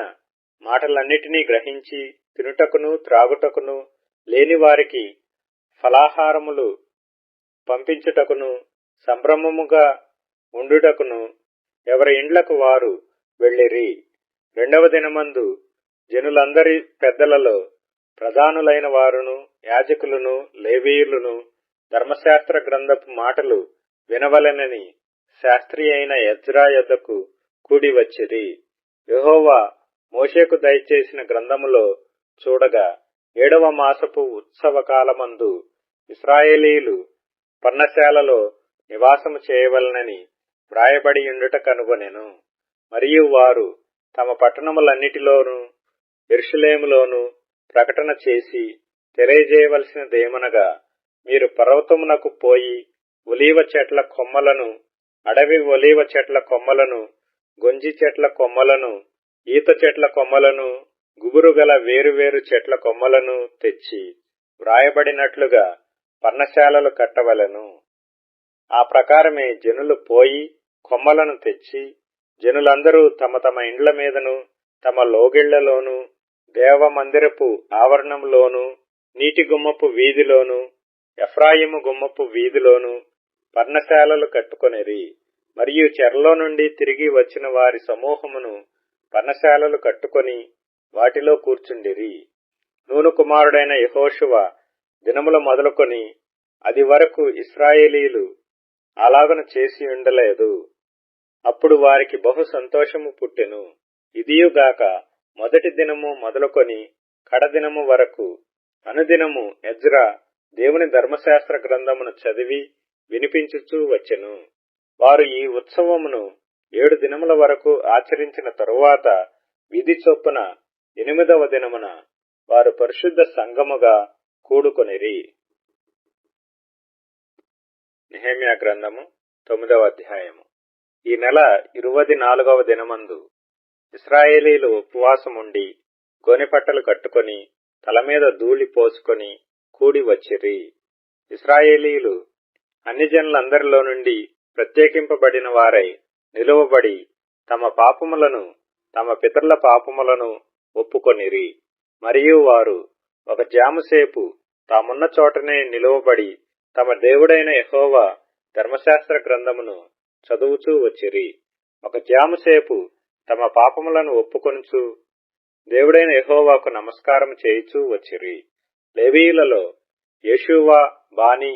మాటలన్నిటినీ గ్రహించి తినుటకును త్రాగుటకును లేని వారికి ఫలాహారములు పంపించుటకును సంభ్రమముగా ఉండుటకును ఎవరి ఇండ్లకు వారు వెళ్ళిరి. 2వ దినమందు జనులందరి పెద్దలలో ప్రధానులైన వారును, యాజకులను, లేవీయులను ధర్మశాస్త్ర గ్రంథపు మాటలు వినవలెనని శాస్త్రి అయిన ఎజ్రా యొద్దకు కూడి వచ్చిరి. యెహోవా మోషేకు దయచేసిన గ్రంథములో చూడగా 7వ మాసపు ఉత్సవకాలమందు ఇశ్రాయేలీలు పర్ణశాలలో నివాసము చేయవలనని వ్రాయబడి ఉండుట కనుగొనెను. మరియు వారు తమ పట్టణములన్నిటిలోనూ యెరూషలేములోనూ ప్రకటన చేసి తెలియజేయవలసినదేమనగా, మీరు పర్వతమునకు పోయి ఒలీవ చెట్ల కొమ్మలను, అడవి ఒలీవ చెట్ల కొమ్మలను, గొంజి చెట్ల కొమ్మలను, ఈత చెట్ల కొమ్మలను, గుబురుగల వేరువేరు చెట్ల కొమ్మలను తెచ్చి వ్రాయబడినట్లుగా పర్ణశాలలు కట్టవలెను. ఆ ప్రకారమే జనులు పోయి కొమ్మలను తెచ్చి జనులందరూ తమ తమ ఇండ్ల మీదను తమ లోగిళ్లలోను దేవమందిరపు ఆవరణంలోను నీటి గుమ్మపు వీధిలోను ఎఫ్రాయిము గుమ్మపు వీధిలోను పర్ణశాలలు కట్టుకొనిరి. మరియు చెరలో నుండి తిరిగి వచ్చిన వారి సమూహమును పర్ణశాలలు కట్టుకొని వాటిలో కూర్చుండిరి. నూను కుమారుడైన యెహోషువ దినములు మొదలుకొని అది వరకు ఇశ్రాయేలీలు అలాగను చేసి ఉండలేదు. అప్పుడు వారికి బహు సంతోషము పుట్టెను. ఇదియుగాక మొదటి దినము మొదలుకొని కడదినము వరకు అనుదినము ఎజ్రా దేవుని ధర్మశాస్త్ర గ్రంథమును చదివి వినిపించుచూ వచ్చెను. వారు ఈ ఉత్సవమును 7 దినముల వరకు ఆచరించిన తరువాత విధి చొప్పున 8వ దినమున వారు పరిశుద్ధ సంఘముగా కూడుకొనిరి. నెహెమ్యా గ్రంథము 9వ అధ్యాయము. ఈ నెల 24వ దినమందు ఇశ్రాయేలీలు ఉపవాసముండి గోనెపట్టలు కట్టుకొని తల మీద ధూళి పోసుకొని కూడి వచ్చిరి. ఇశ్రాయేలీలు అన్ని జనులందరిలో నుండి ప్రత్యేకింపబడిన వారై నిలువబడి తమ పాపములను తమ పితరుల పాపములను ఒప్పుకొనిరి. మరియు వారు ఒక జాముసేపు తామున్న చోటనే నిలువబడి తమ దేవుడైన యెహోవా ధర్మశాస్త్ర గ్రంథమును చదువుచూ వచ్చిరి. ఒక జాముసేపు తమ పాపములను ఒప్పుకొనుచు దేవుడైన యెహోవాకు నమస్కారం చేయుచూ వచ్చిరి. లేవీయులలో యేషూవా, బానీ,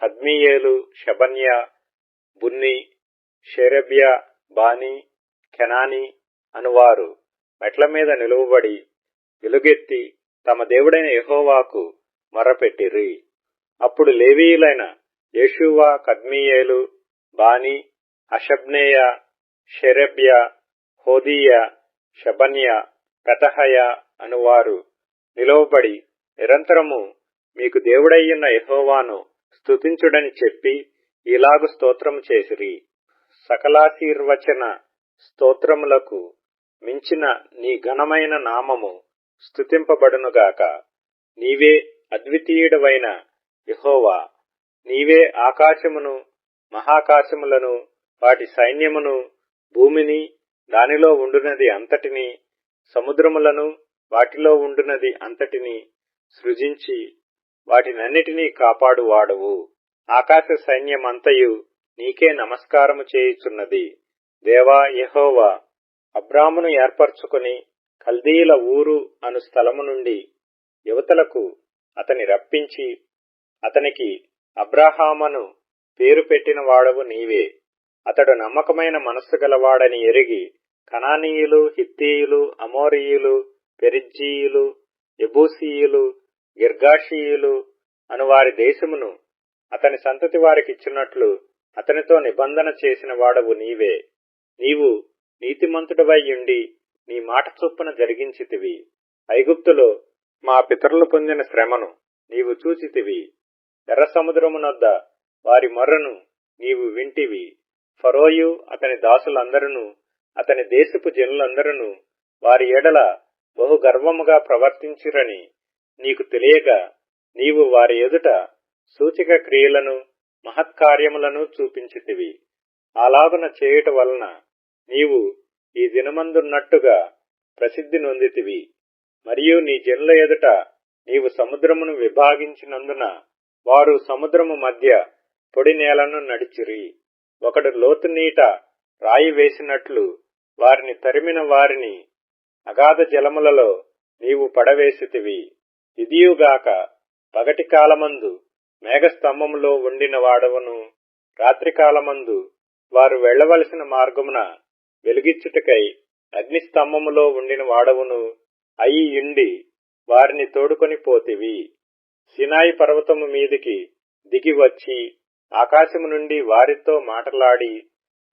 కద్మీయేలు, షెబన్యా, బున్ని, షేరెబ్యా, బానీ, కెనానీ అనువారు మెట్ల మీద నిలువబడి వెలుగెత్తి తమ దేవుడైన యెహోవాకు మొర్రపెట్టిరి. అప్పుడు లేవీయులైన యేషూవా, కద్మీయేలు, బానీ, హషబ్నేయ, షేరెబ్యా, హోదీయా, షెబన్యా, పెతహయా అనువారు నిలువబడి నిరంతరము మీకు దేవుడయ్యున్న యెహోవాను స్తుతించుడని చెప్పి ఇలాగు స్తోత్రము చేసిరి. సకలాశీర్వచన స్తోత్రములకు మించిన నీ ఘనమైన నామము స్తుతింపబడునుగాక. నీవే అద్వితీయుడవైన యెహోవా. నీవే ఆకాశమును మహాకాశములను వాటి సైన్యమును భూమిని దానిలో ఉండునది అంతటిని సముద్రములను వాటిలో ఉండునది అంతటిని సృజించి వాటినన్నిటినీ కాపాడువాడవు. ఆకాశ సైన్యమంతయు నీకే నమస్కారము చేయుచున్నది. దేవా యెహోవా, అబ్రామును ఏర్పరచుకొని కల్దీయుల ఊరు అను స్థలము నుండి యువతలకు అతని రప్పించి అతనికి అబ్రాహామను పేరు పెట్టిన వాడవు నీవే. అతడు నమ్మకమైన మనస్సు గలవాడని ఎరిగి కనానీయులు, హిత్తీయులు, అమోరీయులు, పెరిజ్జీయులు, యెబూసీయులు, గిర్గాషీయులు అను వారి దేశమును అతని సంతతి వారికిచ్చినట్లు అతనితో నిబంధన చేసిన వాడవు నీవే. నీవు నీతిమంతుడవైయుండి నీ మాట చొప్పున జరిగించితివి. ఐగుప్తులో మా పితరులు పొందిన శ్రమను నీవు చూచితివి. ఎర్ర సముద్రమునొద్ద వారి మొర్రను నీవు వింటివి. ఫరోయు అతని దాసులందరూ అతని దేశపు జనులందరూ వారి ఎడల బహు గర్వముగా ప్రవర్తించిరని నీకు తెలియగా నీవు వారి ఎదుట సూచక క్రియలను మహత్కార్యములను చూపించితివి. అలాగున చేయుట వలన నీవు ఈ దినమందున్నట్టుగా ప్రసిద్ధి నొందితివి. మరియు నీ జనుల ఎదుట నీవు సముద్రమును విభాగించినందున వారు సముద్రము మధ్య పొడి నేలను నడిచిరి. ఒకడు లోతు నీట రాయి వేసినట్లు వారిని తరిమిన వారిని అగాధ జలములలో నీవు పడవేసితివి. ఇదియుగాక పగటి కాలమందు మేఘస్తంభములో ఉండిన వాడవును, రాత్రికాలమందు వారు వెళ్లవలసిన మార్గమున వెలుగిచ్చుటకై అగ్నిస్తంభములో ఉండిన వాడవును అయ్యుండి వారిని తోడుకొని పోతివి. సినాయి పర్వతము మీదికి దిగి వచ్చి ఆకాశము నుండి వారితో మాటలాడి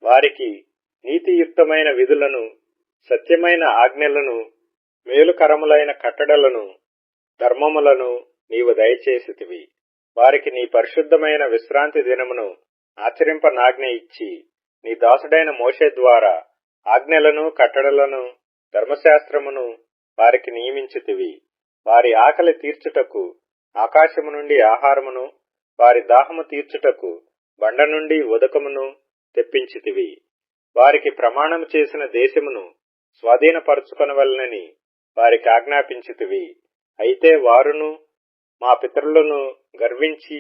వారికి నీతియుక్తమైన విధులను, సత్యమైన ఆజ్ఞలను, మేలుకరములైన కట్టడలను, ధర్మములను నీవు దయచేసితివి. వారికి నీ పరిశుద్ధమైన విశ్రాంతి దినమును ఆచరింపనాజ్ఞ ఇచ్చి నీ దాసుడైన మోషే ద్వారా ఆజ్ఞలను, కట్టడలను, ధర్మశాస్త్రమును వారికి నియమించితివి. వారి ఆకలి తీర్చుటకు ఆకాశము నుండి ఆహారమును, వారి దాహము తీర్చుటకు బండ నుండి ఉదకమును తెప్పించితివి. వారికి ప్రమాణము చేసిన దేశమును స్వాధీనపరచుకొనవలెనని వారికి ఆజ్ఞాపించితివి. అయితే వారును మా పితరులను గర్వించి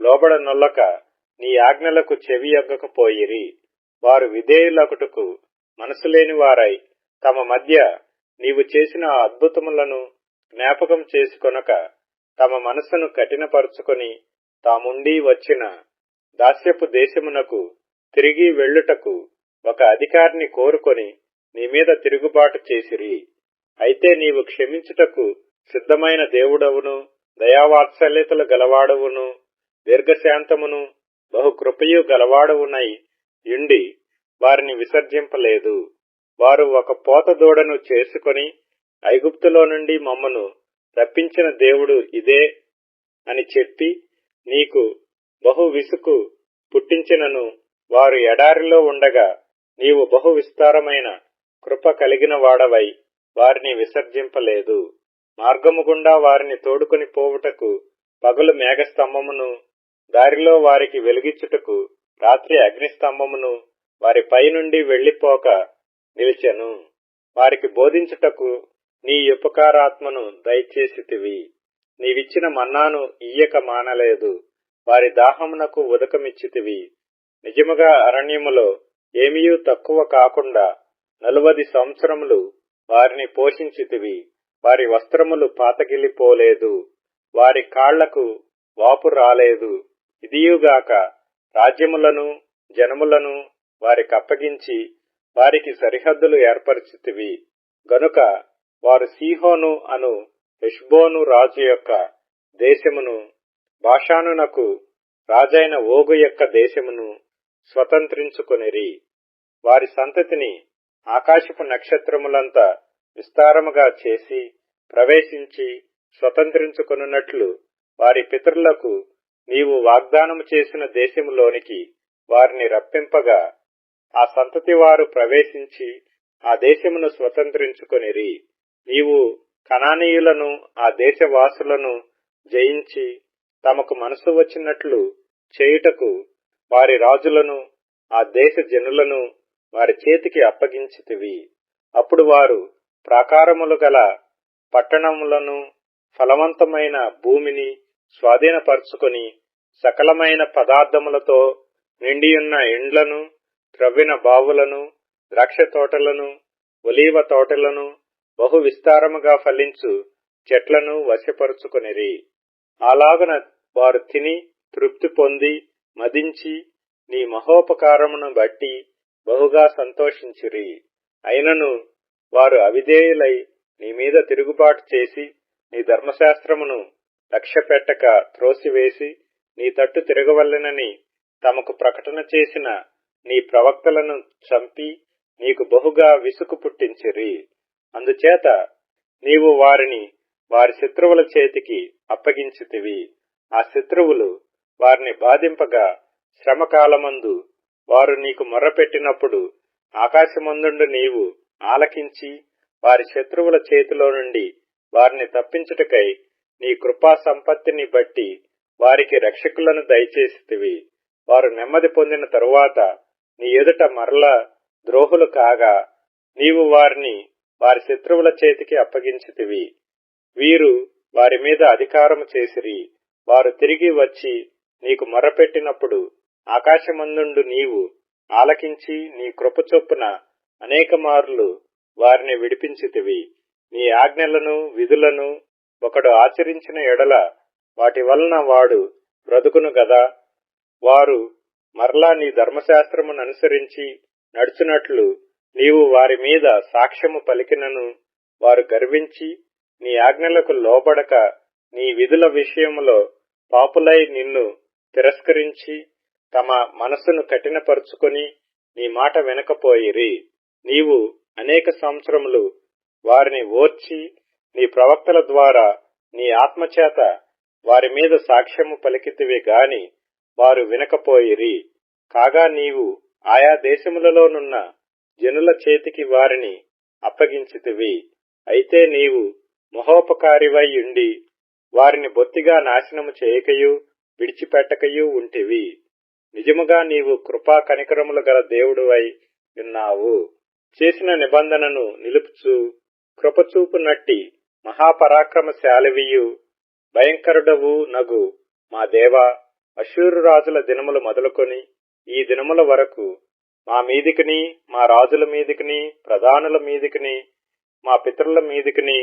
లోబడనొల్లక నీ ఆజ్ఞలకు చెవియొగ్గకపోయిరి. వారు విధేయులగుటకు మనసులేని వారై తమ మధ్య నీవు చేసిన అద్భుతములను జ్ఞాపకం చేసుకొనక తమ మనస్సును కఠినపరుచుకొని తాముండి వచ్చిన దాస్యపు దేశమునకు తిరిగి వెళ్ళుటకు ఒక అధికారిని కోరుకొని నీ మీద తిరుగుబాటు చేసిరి. అయితే నీవు క్షమించుటకు సిద్ధమైన దేవుడవును, దయావాత్సల్యతలు గలవాడవును, దీర్ఘశాంతమును, బహుకృపయు గలవాడవునై యుండి వారిని విసర్జింపలేదు. వారు ఒక పోత దూడను చేసుకొని ఐగుప్తులో నుండి మమ్మను రప్పించిన దేవుడు ఇదే అని చెప్పి నీకు బహు విసుకు పుట్టించినను వారు ఎడారిలో ఉండగా నీవు బహు విస్తారమైన కృప కలిగిన వాడవై వారిని విసర్జింపలేదు. మార్గము గుండా వారిని తోడుకొని పోవుటకు పగలు మేఘస్తంభమును, దారిలో వారికి వెలుగిచ్చుటకు రాత్రి అగ్నిస్తంభమును వారి పైనుండి వెళ్లిపోక నిలిచెను. వారికి బోధించుటకు నీ ఉపకారాత్మను దయచేసితివి. నీవిచ్చిన మన్నాను ఇయ్యక మానలేదు. వారి దాహమునకు ఉదకమిచ్చితివి. నిజముగా అరణ్యములో ఏమీయూ తక్కువ కాకుండా 40 సంవత్సరములు వారిని పోషించితివి. వారి వస్త్రములు పాతగిలిపోలేదు, వారి కాళ్లకు వాపు రాలేదు. ఇదియుగాక రాజ్యములను జనములను వారికప్పగించి వారికి సరిహద్దులు ఏర్పరిచితివి. గనుక వారు సీహోను అను హెష్బోను రాజు యొక్క దేశమును, బాషానునకు రాజైన ఓగు యొక్క దేశమును స్వతంత్రించుకొనిరి. వారి సంతతిని ఆకాశపు నక్షత్రములంత విస్తారముగా చేసి ప్రవేశించి స్వతంత్రించుకొనున్నట్లు వారి పితరులకు నీవు వాగ్దానము చేసిన దేశములోనికి వారిని రప్పింపగా ఆ సంతతి వారు ప్రవేశించి ఆ దేశమును స్వతంత్రించుకొనిరి. నీవు కనానీయులను, ఆ దేశవాసులను జయించి తమకు మనసు వచ్చినట్లు చేయుటకు వారి రాజులను, ఆ దేశ జనులను వారి చేతికి అప్పగించితివి. అప్పుడు వారు ప్రాకారములు గల పట్టణములను, ఫలవంతమైన భూమిని స్వాధీనపరుచుకొని సకలమైన పదార్థములతో నిండియున్న ఇండ్లను, త్రవ్విన బావులను, ద్రాక్ష తోటలను, ఒలీవ తోటలను, బహు విస్తారముగా ఫలించు చెట్లను వశపరుచుకొనిరి. అలాగున వారు తిని తృప్తి పొంది మదించి నీ మహోపకారమును బట్టి బహుగా సంతోషించిరి. అయినను వారు అవిధేయులై నీ మీద తిరుగుబాటు చేసి నీ ధర్మశాస్త్రమును లక్ష్యపెట్టక త్రోసివేసి నీ తట్టు తిరగవలెనని తమకు ప్రకటన చేసిన నీ ప్రవక్తలను చంపి నీకు బహుగా విసుగు పుట్టించిరి. అందుచేత నీవు వారిని వారి శత్రువుల చేతికి అప్పగించితివి. ఆ శత్రువులు వారిని బాధింపగా శ్రమకాలమందు వారు నీకు మొర్రపెట్టినప్పుడు ఆకాశమందుండు నీవు ఆలకించి వారి శత్రువుల చేతిలో నుండి వారిని తప్పించుటకై నీ కృపా సంపత్తిని బట్టి వారికి రక్షకులను దయచేసితివి. వారు నెమ్మది పొందిన తరువాత నీ ఎదుట మరల ద్రోహులు కాగా నీవు వారిని వారి శత్రువుల చేతికి అప్పగించితివి. వీరు వారి మీద అధికారము చేసిరి. వారు తిరిగి వచ్చి నీకు మొర్రపెట్టినప్పుడు ఆకాశమందుండు నీవు ఆలకించి నీ కృప చొప్పున అనేక మార్లు వారిని విడిపించితివి. నీ ఆజ్ఞలను విధులను ఒకడు ఆచరించిన ఎడల వాటి వలన వాడు బ్రతుకును గదా. వారు మరలా నీ ధర్మశాస్త్రమును అనుసరించి నడుచునట్లు నీవు వారి మీద సాక్ష్యము పలికినను వారు గర్వించి నీ ఆజ్ఞలకు లోబడక నీ విధుల విషయములో పాపులై నిన్ను తిరస్కరించి తమ మనస్సును కఠినపరుచుకొని నీ మాట వినకపోయిరి. నీవు అనేక సంవత్సరములు వారిని ఓర్చి నీ ప్రవక్తల ద్వారా నీ ఆత్మచేత వారి మీద సాక్ష్యము పలికితివి గాని వారు వినకపోయిరి. కాగా నీవు ఆయా దేశములలోనున్న జనుల చేతికి వారిని అప్పగించితివి. అయితే నీవు మహోపకారివై ఉండి వారిని బొత్తిగా నాశనము చేయకయు విడిచిపెట్టకయు ఉంటివి. నిజముగా నీవు కృపా కనికరములు గల దేవుడువై ఉన్నావు. చేసిన నిబంధనను నిలుపుచు కృపచూపునట్టి మహాపరాక్రమశాలివియు భయంకరుడవు నగు మా దేవా, అష్షూరు రాజుల దినములు మొదలుకొని ఈ దినముల వరకు మా మీదికిని, మా రాజుల మీదికిని, ప్రధానుల మీదికిని, మా పితరుల మీదికిని,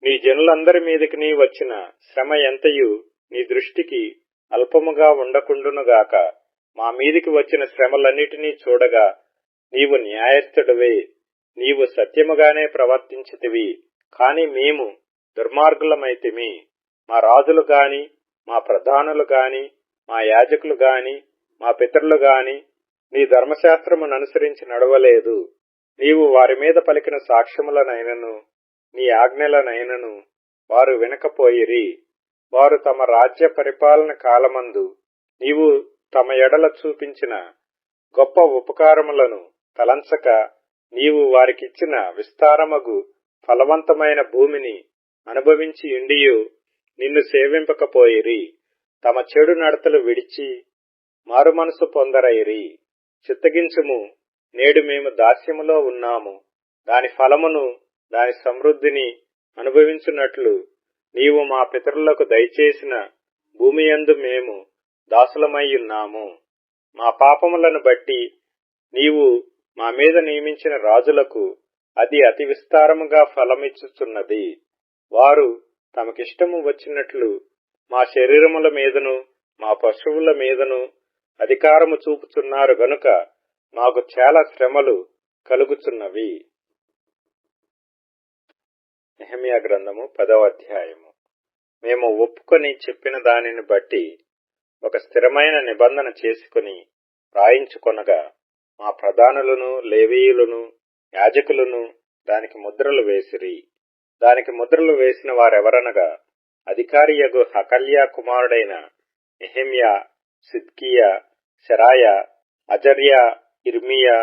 నీ జనులందరి మీదికిని వచ్చిన శ్రమ ఎంతయు నీ దృష్టికి అల్పముగా ఉండకుండునుగాక. మా మీదికి వచ్చిన శ్రమలన్నిటినీ చూడగా నీవు న్యాయస్థుడివే, నీవు సత్యముగానే ప్రవర్తించితివి. కాని మేము దుర్మార్గులమైతిమి. మా రాజులు గాని, మా ప్రధానులు గాని, మా యాజకులు గాని, మా పితరులు గాని నీ ధర్మశాస్త్రమును అనుసరించి నడవలేదు. నీవు వారి మీద పలికిన సాక్ష్యములనైనను నీ ఆజ్ఞలనైనను వారు వినకపోయిరి. వారు తమ రాజ్య పరిపాలన కాలమందు నీవు తమ ఎడల చూపించిన గొప్ప ఉపకారములను తలంచక నీవు వారికిచ్చిన విస్తారమగు ఫలవంతమైన భూమిని అనుభవించి ఉండియు నిన్ను సేవింపకపోయిరి. తమ చెడు నడతలు విడిచి మారుమనసు పొందరైరి. చిత్తగించుము, నేడు మేము దాస్యములో ఉన్నాము. దాని ఫలమును, దాని సమృద్ధిని అనుభవించున్నట్లు నీవు మా పితరులకు దయచేసిన భూమియందు మేము దాసులమయ్యున్నాము. మా పాపములను బట్టి నీవు మా మీద నియమించిన రాజులకు అది అతి విస్తారముగా ఫలమిచ్చుచున్నది. వారు తమకిష్టము వచ్చినట్లు మా శరీరముల మీదను మా పశువుల మీదను అధికారము చూపుచున్నారు గనుక మాకు చాలా శ్రమలు కలుగుచున్నవి. నెహెమ్యా గ్రంథము 10వ అధ్యాయము. మేము ఒప్పుకొని చెప్పిన దానిని బట్టి ఒక స్థిరమైన నిబంధన చేసుకుని రాయించుకొనగా మా ప్రధానులను, లేవీయులను, యాజకులను దానికి ముద్రలు వేసిరి. దానికి ముద్రలు వేసిన వారెవరనగా అధికారియగు హకల్యా కుమారుడైన నెహెమ్యా, సిద్కియా, శెరాయా, అజర్యా, ఇర్మియా,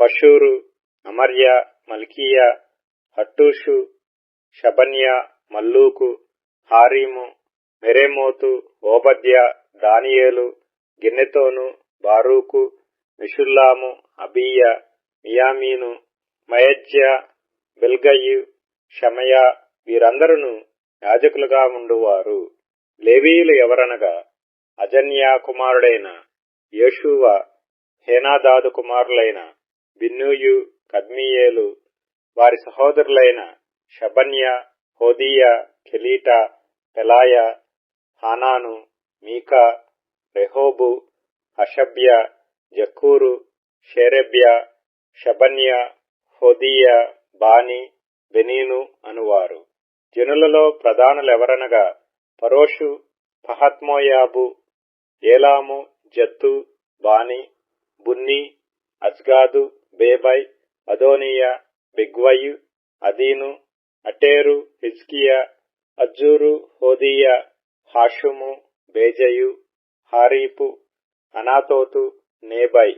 పషూరు, అమర్యా, మల్కీయా, హట్టూషు, షబన్యా, మల్లూకు, హారీము, మెరేమోతు, ఓబద్యా, దానియేలు, గిన్నెతోను, బారూకు, మెషుల్లాము, అబీయా, మియామీను, మయజ్యా, బిల్గయు, షమయా వీరందరూ యాజకులుగా ఉండువారు. లేవీయులు ఎవరనగా అజన్యా కుమారుడైన యేషూవ, హేనాదాదు కుమారులైన బిన్నూయు, కద్మీయేలు, వారి సహోదరులైన షబన్యా, హోదీయా, కెలీటా, పెలాయా, హానాను, మీకా, రెహోబు, హషబ్యా, జక్కూరు, షేరెబ్యా, షబన్యా, హోదీయా, బాని, బెనీను అనువారు. జనులలో ప్రధానులెవరనగా పరోషు, పహత్మోయాబు, ఏలాము, జత్తు, బాని, బున్ని, అజ్గాదు, బేబై, అదోనియా, బిగ్వయు, అదీను, అటేరు, హిజ్కియా, అజ్జూరు, హోదీయా, హాషుము, బేజయు, హారీపు, అనాతోతు, నేబై,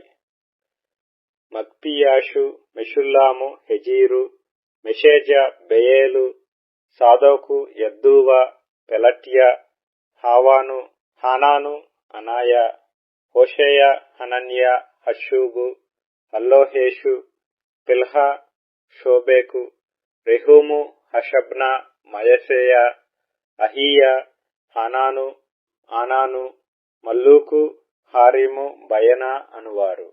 మగ్పియాషు, మెషుల్లాము, హెజీరు, మెషేజా, బెయేలు, సాదోకు, యద్దూవా, పెలట్యా, హావాను, హానాను, అనాయా, హోషేయా, హనన్యా, హషూబు, అల్లోహేషు, పిల్హా, షోబేకు, రెహూము, హషబ్నా, మయసేయా, అహీయా, హానాను, ఆనాను, మల్లూకు, హారీము, బయనా అనువారు.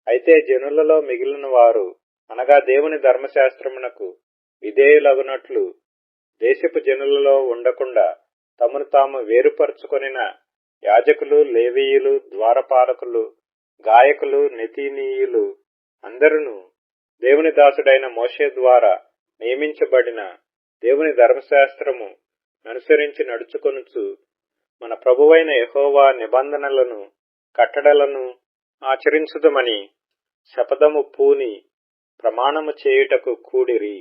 అయితే జనులలో మిగిలిన వారు అనగా దేవుని ధర్మశాస్త్రమునకు విధేయులగునట్లు దేశపు జనులలో ఉండకుండా తమను తాము వేరుపరుచుకొనిన యాజకులు, లేవీయులు, ద్వారపాలకులు, గాయకులు, నెతీనీయులు అందరూ దేవుని దాసుడైన మోషే ద్వారా నియమించబడిన దేవుని ధర్మశాస్త్రము అనుసరించి నడుచుకొనుచు మన ప్రభువైన యెహోవా నిబంధనలను, కట్టడలను ఆచరించుదమని శపథము పూని ప్రమాణము చేయుటకు కూడిరి.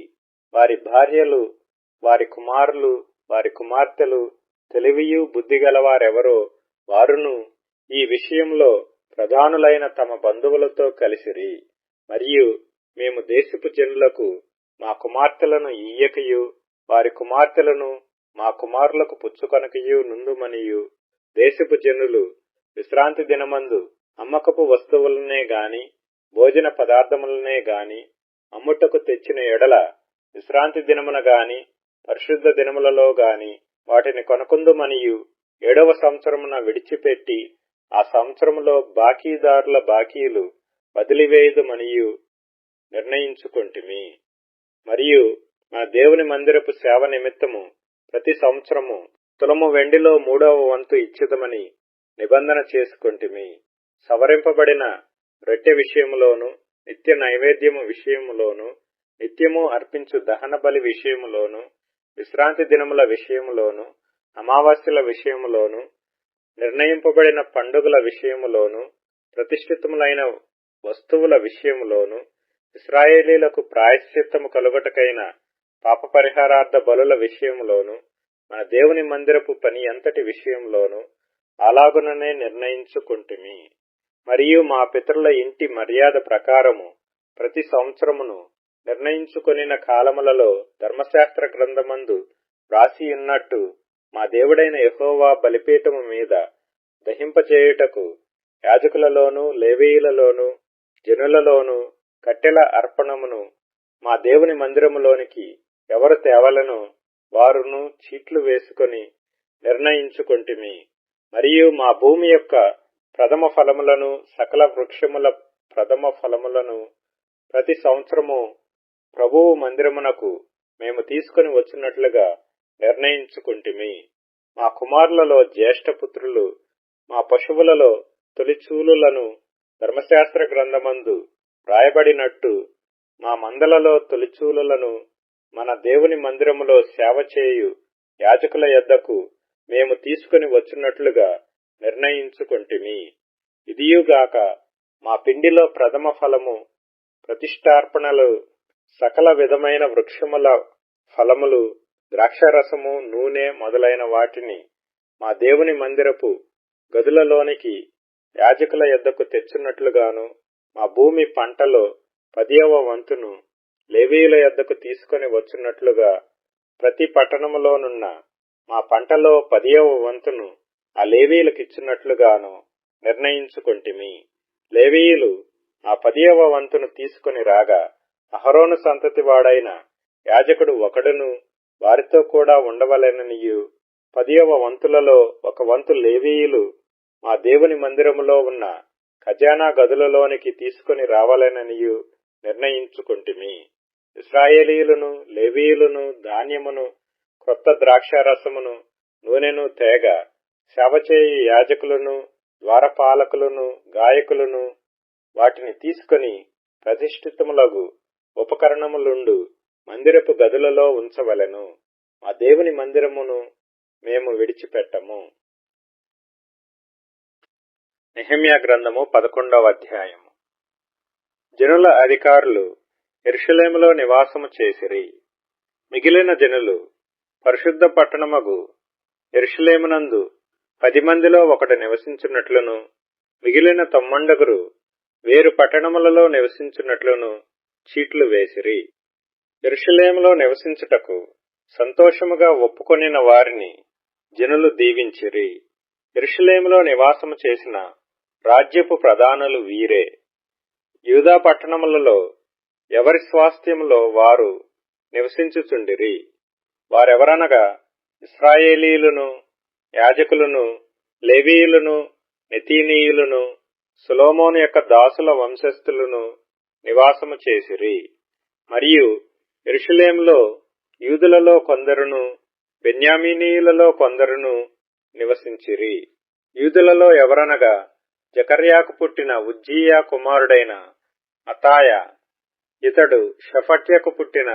వారి భార్యలు, వారి కుమారులు, వారి కుమార్తెలు తెలివియు బుద్ధిగలవారెవరో వారును ఈ విషయంలో ప్రధానులైన తమ బంధువులతో కలిసిరి. మరియు మేము దేశపు జనులకు మా కుమార్తెలను ఇయ్యకయు వారి కుమార్తెలను మా కుమారులకు పుచ్చుకొనకయు నుండుమనియు దేశపు జనులు విశ్రాంతి దినమందు అమ్మకపు వస్తువులనే గాని భోజన పదార్థములనే గాని అమ్ముటకు తెచ్చిన ఎడల విశ్రాంతి దినమున గాని పరిశుద్ధ దినములలో గాని వాటిని కొనకుందుమనియు 7వ సంవత్సరమున విడిచిపెట్టి ఆ సంవత్సరములో బాకీదారుల బాకీలు వదిలివేయుదుమనియు నిర్ణయించుకొంటిమి. మరియు మన దేవుని మందిరపు సేవ నిమిత్తము ప్రతి సంవత్సరము తులము వెండిలో 3వ వంతు ఇచ్చేదమని నిబంధన చేసుకొంటిమి. సవరింపబడిన రొట్టె విషయములోను నిత్య నైవేద్యము విషయములోను నిత్యము అర్పించు దహన బలి విషయములోను విశ్రాంతి దినముల విషయములోను అమావాస్యల విషయములోను నిర్ణయింపబడిన పండుగల విషయములోను ప్రతిష్ఠితములైన వస్తువుల విషయములోను ఇశ్రాయేలీలకు ప్రాయశ్చిత్తము కలుగుటకైన పాప పరిహారార్థ బలుల విషయములోను మన దేవుని మందిరపు పని అంతటి విషయంలోను అలాగుననే నిర్ణయించుకొంటిమి. మరియు మా పితరుల ఇంటి మర్యాద ప్రకారము ప్రతి సంవత్సరమును నిర్ణయించుకొనిన కాలములలో ధర్మశాస్త్ర గ్రంథమందు వ్రాసియున్నట్టు మా దేవుడైన యెహోవా బలిపీఠము మీద దహింపచేయుటకు యాజకులలోను లేవీయులలోను జనులలోను కట్టెల అర్పణమును మా దేవుని మందిరములోనికి ఎవరు తేవలనో వారును చీట్లు వేసుకొని నిర్ణయించుకొంటిమి. మరియు మా భూమి యొక్క ప్రథమ ఫలములను సకల వృక్షముల ప్రథమ ఫలములను ప్రతి సంవత్సరము ప్రభువు మందిరమునకు మేము తీసుకుని వచ్చినట్లుగా నిర్ణయించుకొంటిమి. మా కుమారులలో జ్యేష్ఠపుత్రులు మా పశువులలో తొలిచూలులను ధర్మశాస్త్ర గ్రంథమందు వ్రాయబడినట్టు మా మందలలో తొలిచూలులను మన దేవుని మందిరములో సేవ చేయు యాజకుల యొద్దకు మేము తీసుకుని వచ్చినట్లుగా నిర్ణయించుకొంటిమి. ఇదియుగాక మా పిండిలో ప్రథమ ఫలము ప్రతిష్టార్పణలు సకల విధమైన వృక్షముల ఫలములు ద్రాక్షరసము నూనె మొదలైన వాటిని మా దేవుని మందిరపు గదులలోనికి యాజకుల యొద్దకు తెచ్చున్నట్లుగాను మా భూమి పంటలో 10వ వంతును లేవీయుల యొద్దకు తీసుకొని వచ్చున్నట్లుగా ప్రతి పట్టణములోనున్న మా పంటలో 10వ వంతును ఆ లేవీయులకు ఇచ్చినట్లుగాను నిర్ణయించుకొంటిమి. లేవీయులు ఆ 10వ వంతును తీసుకొని రాగా అహరోను సంతతి వాడైన యాజకుడు ఒకడును వారితో కూడా ఉండవలెననియు 10వ వంతులలో 1 వంతు లేవీయులు మా దేవుని మందిరములో ఉన్న ఖజానా గదులలోనికి తీసుకొని రావాలననియు నిర్ణయించుకొంటిమి. ఇశ్రాయేలీయులను లేవీయులను ధాన్యమును క్రొత్త ద్రాక్షారసమును నూనెను తేగ సేవచేయు యాజకులను ద్వారపాలకులను గాయకులను వాటిని తీసుకొని ప్రతిష్ఠితములగు ఉపకరణములుండు మందిరపు గదులలో ఉంచవలెను. మా దేవుని మందిరమును మేము విడిచిపెట్టము. నెహెమ్యా గ్రంథము 11వ అధ్యాయము. జనుల అధికారులు యెరూషలేములో నివాసము చేసిరి. మిగిలిన జనులు పరిశుద్ధ పట్టణమగు యెరూషలేమునందు 10 మందిలో ఒకడు నివసించున్నట్లును మిగిలిన 90 వేరు పట్టణములలో నివసించున్నట్లును చీట్లు వేసిరి. యెరూషలేములో నివసించుటకు సంతోషముగా ఒప్పుకొనిన వారిని జనులు దీవించిరి. యెరూషలేములో నివాసము చేసిన రాజ్యపు ప్రధానులు వీరే. యూదా పట్టణములలో ఎవరి స్వాస్థ్యములో వారు నివసించుచుండిరి. వారెవరనగా ఇశ్రాయేలీయులను యాజకులను లేవీయులను నెతీనీయులను సొలొమోను యొక్క దాసుల వంశస్థులను నివాసము చేసిరి. మరియు యెరూషలేములో యూదులలో కొందరును బెన్యామీనీయులలో కొందరును నివసించిరి. యూదులలో ఎవరనగా జకర్యాకు పుట్టిన ఉజ్జీయా కుమారుడైన అతాయ, ఇతడు షఫట్యకు పుట్టిన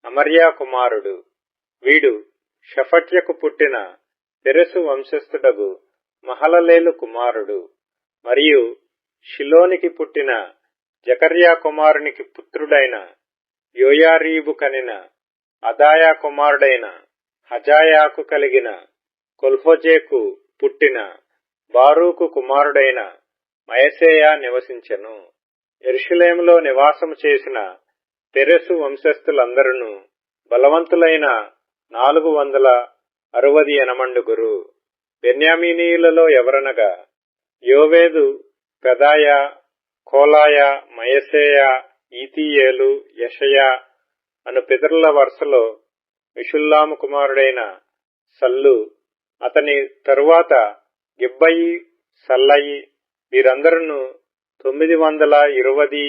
అమర్యా కుమారుడు. వీడు షఫట్యకు పుట్టిన పెరెసు వంశస్థుడగు మహలలేలు కుమారుడు. మరియు షిలోనికి పుట్టిన జకర్యా కుమారునికి పుత్రుడైన యోయారీబు కనిన అదాయా కుమారుడైన హజాయాకు కలిగిన కొల్హోజేకు పుట్టిన బారూకు కుమారుడైన మయసేయా నివసించెను. యెరూషలేములో నివాసము చేసిన పెరెసు వంశస్థులందరూ బలవంతులైన 468 బెన్యామీనీయులలో ఎవరనగా యోవేదు, పెదాయ, కోలాయ, మయసేయ, ఈతీయేలు, యెషయా అను పితరుల వరుసలో మెషుల్లాము కుమారుడైన సల్లు, అతని తరువాత గిబ్బయి, సల్లయి, వీరందరూ 920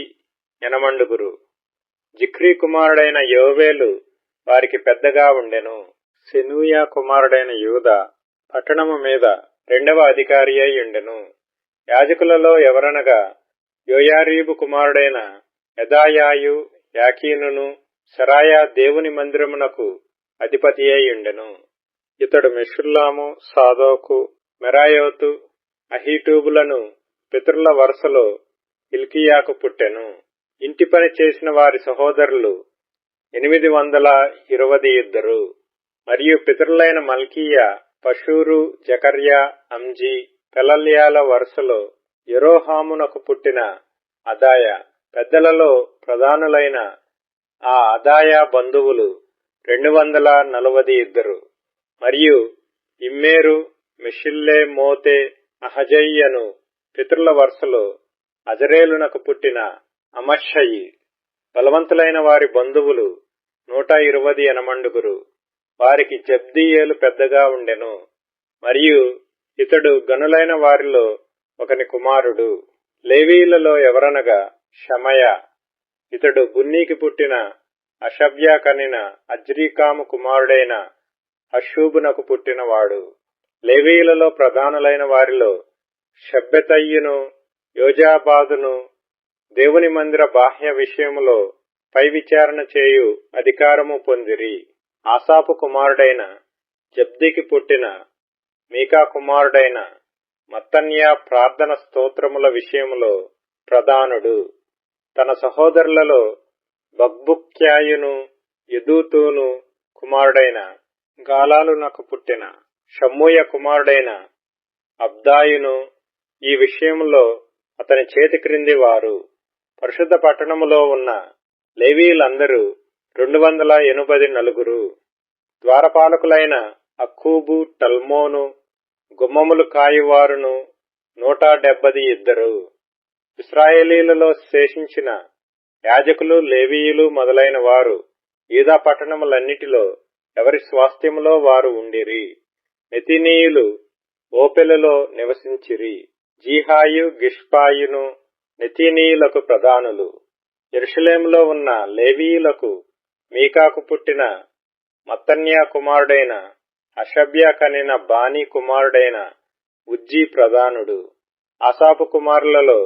జిక్రీ కుమారుడైన యోవేలు వారికి పెద్దగా ఉండెను. సెనూయా కుమారుడైన యూదా పట్టణము మీద 2వ అధికారి అయి ఉండెను. యాజకులలో ఎవరనగా యోయారీబు కుమారుడైన యెదాయాయు, యాకీనును, సెరాయా దేవుని మందిరమునకు అధిపతి అయి ఉండెను. ఇతడు మెషుల్లాము, సాదోకు, మెరాయోతు, అహీటూబులను పితరుల వరుసలో హిల్కీయాకు పుట్టెను. ఇంటి పని చేసిన వారి సహోదరులు 822 మరియు పితరులైన మల్కీయా, పషూరు, జకర్యా, అంజీ, పెలల్యాల వరుసలో యెరోహామునకు పుట్టిన అదాయ. పెద్దలలో ప్రధానులైన ఆ అదాయ బంధువులు 242 మరియు ఇమ్మేరు, మెషిల్లే మోతే, అహజయ్యను పితరుల వరుసలో అజరేలునకు పుట్టిన అమషయి. బలవంతులైన వారి బంధువులు 128 వారికి జబ్దీయేలు పెద్దగా ఉండెను మరియు ఇతడు గనులైన వారిలో ఒకని కుమారుడు. లేవీయులలో ఎవరనగా షమయ, ఇతడు బున్నీకి పుట్టిన అషబ్యా కనిన అజ్రీకాము కుమారుడైన హషూబునకు పుట్టినవాడు. లేవీయులలో ప్రధానులైన వారిలో షబ్బెతయ్యును, యోజాబాదును దేవుని మందిర బాహ్య విషయములో పై విచారణ చేయు అధికారము పొందిరి. ఆసాపు కుమారుడైన జబ్దికి పుట్టిన మీకా కుమారుడైన మత్తన్యా ప్రార్థన స్తోత్రముల విషయములో ప్రధానుడు. తన సహోదరులలో బక్బుక్యాయును, యెదూతూను కుమారుడైన గాలాలునకు పుట్టిన షమ్మూయ కుమారుడైన అబ్దాయును ఈ విషయములో అతని చేతి క్రింది వారు. పరిశుద్ధ పట్టణములో ఉన్న లేవీయులందరూ 284. ద్వారపాలకులైన అక్కూబు, టల్మోను, గుమ్మములు కాయువారును 172. ఇశ్రాయేలీలలో శేషించిన యాజకులు, లేవీయులు మొదలైన వారు యూదా పట్టణములన్నిటిలో ఎవరి స్వాస్థ్యములో వారు ఉండిరి. నెతీనీయులు ఓపెలులో నివసించిరి. జీహాయు, గిష్పాయును నెతీనీయులకు ప్రధానులు. యెరూషలేములో ఉన్న లేవీయులకు మీకాకు పుట్టిన మత్తన్యా కుమారుడైన అషబ్యా కనిన బానీ కుమారుడైన ఉజ్జీ ప్రధానుడు. ఆసాపు కుమారులలో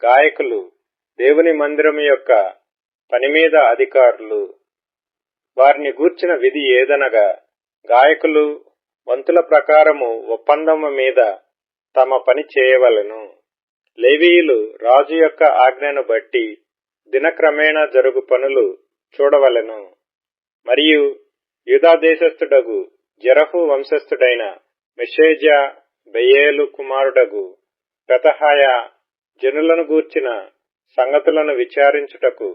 గాయకులు, దేవుని మందిరము యొక్క పనిమీద అధికారులు. వారిని గూర్చిన విధి ఏదనగా గాయకులు వంతుల ప్రకారము ఒప్పందము మీద తమ పని చేయవలెను. లేవీయులు రాజు యొక్క ఆజ్ఞను బట్టి దినక్రమేణా జరుగు పనులు చూడవలెను. మరియు యూదా దేశస్థుడగు జెరహు వంశస్థుడైన మెషేజా, బెయేలు కుమారుడగు పెతహాయ జనులను గూర్చిన సంగతులను విచారించుటకు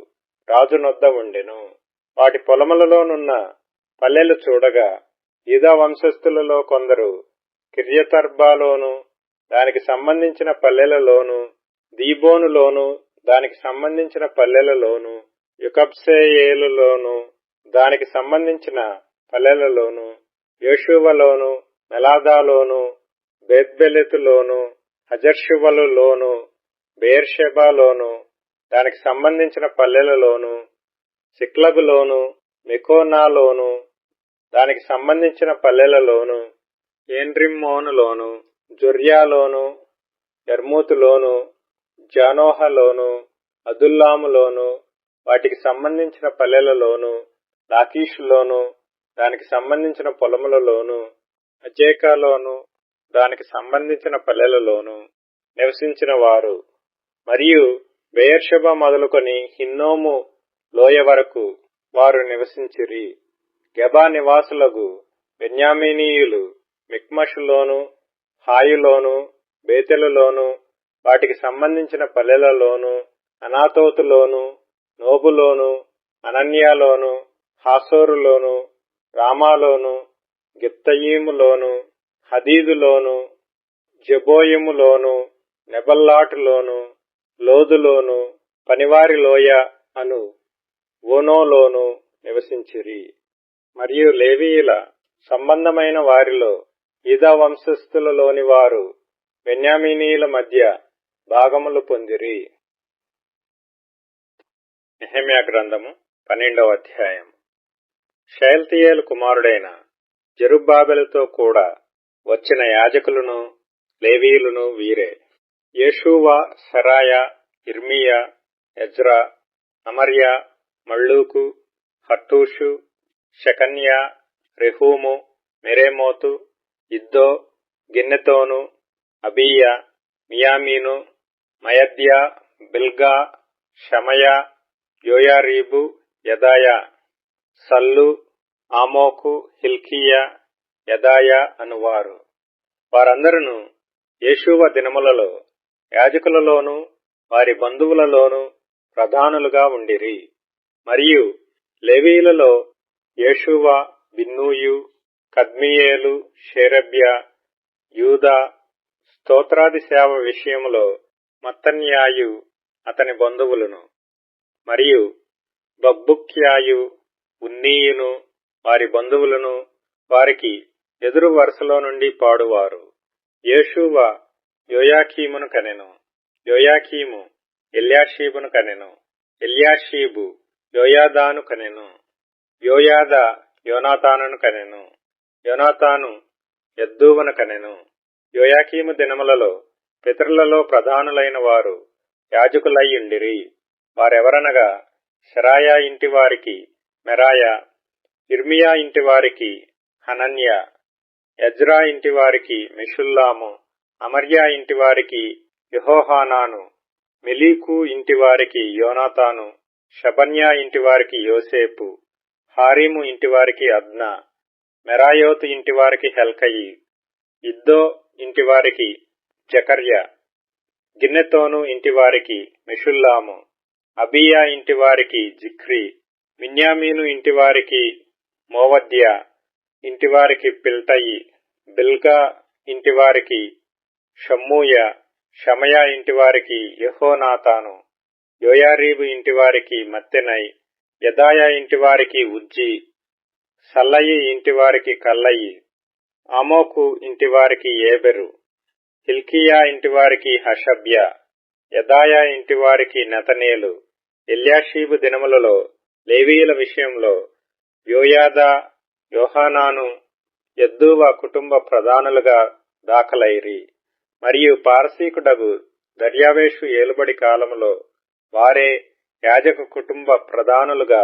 రాజునొద్ద ఉండెను. వాటి పొలములలోనున్న పల్లెలు చూడగా యూదా వంశస్థులలో కొందరు కిర్యతర్బాలోను దానికి సంబంధించిన పల్లెలలోను, దీబోనులోను దానికి సంబంధించిన పల్లెలలోను, యుకబ్సేయేలులోను దానికి సంబంధించిన పల్లెలలోను, యోషువలోను, మెలాదాలోను, బేత్బెలెతులోను, హజర్షువలులోను, బెయేర్షెబాలోను దానికి సంబంధించిన పల్లెలలోను, సిక్లగులోను, మెకోనాలోను దానికి సంబంధించిన పల్లెలలోను, ఏన్రిమ్మోనులోను, జొర్యాలోను, యర్మూతులోను, జానోహలోను, అదుల్లాములోను వాటికి సంబంధించిన పల్లెలలోను, లాకీషులోను దానికి సంబంధించిన పొలములలోను, అజేకాలోను దానికి సంబంధించిన పల్లెలలోను నివసించిన వారు. మరియు బెయేర్షెబా మొదలుకొని హిన్నోము లోయ వరకు వారు నివసించిరి. గెబా నివాసులగు బెన్యామీనీయులు మిక్మషులోను, హాయులోను, బేతెలులోను వాటికి సంబంధించిన పల్లెలలోను, అనాతోతులోను, నోబులోను అనన్యాలోను, హాసోరులోను, రామాలోను, గిత్తయీములోను, హదీదులోను, జెబోయిములోను, నెబల్లాటులోను, లోదులోను, పనివారి లోయ అను ఓనోలోను నివసించిరి. మరియు లేవీయుల సంబంధమైన వారిలో యూదా వంశస్థులలోని వారు బెన్యామీనీయుల మధ్య భాగములు పొందిరి. నెహెమ్యా గ్రంథము 12వ అధ్యాయం. షయల్తీయేలు కుమారుడైన జెరుబ్బాబెలుతో కూడా వచ్చిన యాజకులను లేవీయులను వీరే: యేషూవ, సెరాయా, ఇర్మీయా, ఎజ్రా, అమర్యా, మల్లూకు, హట్టూషు, షెకన్యా, రెహూము, మెరేమోతు, ఇద్దో, గిన్నెతోను, అబీయా, మియామీను, మయద్యా, బిల్గా, షమయా, యోయారీబు, యదాయా, సల్లు, ఆమోకు, హిల్కీయా, యదాయా అనువారు. వారందరూ యేషూవ దినములలో యాజకులలోను వారి బంధువులలోను ప్రధానులుగా ఉండిరి. మరియు లేవీయులలో యేషూవ, బిన్నూయు, కద్మియేలు, షేరెబ్యా, యూదా, స్తోత్రాది సేవ విషయములో మత్తన్యాయు అతని బంధువులను, మరియు బక్బుక్యాయు, ఉన్నీయును వారి బంధువులను వారికి ఎదురు వరుసలో నుండి పాడువారు. యేషూవ యోయాకీమును కనెను, యోయాకీము ఎల్యాషీబును కనెను, ఎల్యాషీబు యోయాదాను కనెను, యోయాదా యోనాతానును కనెను, యోనాతాను యద్దూవను కనెను. యోయాకీము దినములలో పితరులలో ప్రధానులైన వారు యాజకులయ్యుండిరి. వారెవరనగా సెరాయా ఇంటి వారికి మెరాయా, ఇర్మియా ఇంటి వారికి హనన్యా, ఎజ్రా ఇంటి వారికి మెషుల్లాము, అమర్యా ఇంటి వారికి యెహోహానాను, మెలీకు ఇంటి వారికి యోనాతాను, షబన్యా ఇంటి వారికి యోసేపు, హారీము ఇంటి వారికి అద్నా, మెరాయోతు ఇంటి వారికి హెల్కయి, ఇద్దో ఇంటి వారికి జకర్యా, గిన్నెతోను ఇంటి వారికి మెషుల్లాము, అబీయా ఇంటి వారికి జిక్రీ, మిన్యామీను ఇంటి వారికి మోవద్యా, ఇంటి వారికి పిల్టయి, బిల్గా ఇంటి వారికి షమ్మూయ, షమయా ఇంటి వారికి యెహోనాతాను, యోయారీబు ఇంటి వారికి మత్తెనై, యదాయా ఇంటి వారికి ఉజ్జి, సల్లయి ఇంటి వారికి కల్లయి, ఆమోకు ఇంటి వారికి ఏబెరు, హిల్కీయా ఇంటి వారికి హషబ్యా, యదాయా ఇంటి వారికి నెతనేలు. ఎల్యాషీబు దినములలో లేవీయుల విషయంలో యోయాదా, యోహానాను, యద్దూవ కుటుంబ ప్రధానులుగా దాఖలైరి. మరియు పారసీకుడగు దర్యావేషు ఏలుబడి కాలములో వారే యాజక కుటుంబ ప్రధానులుగా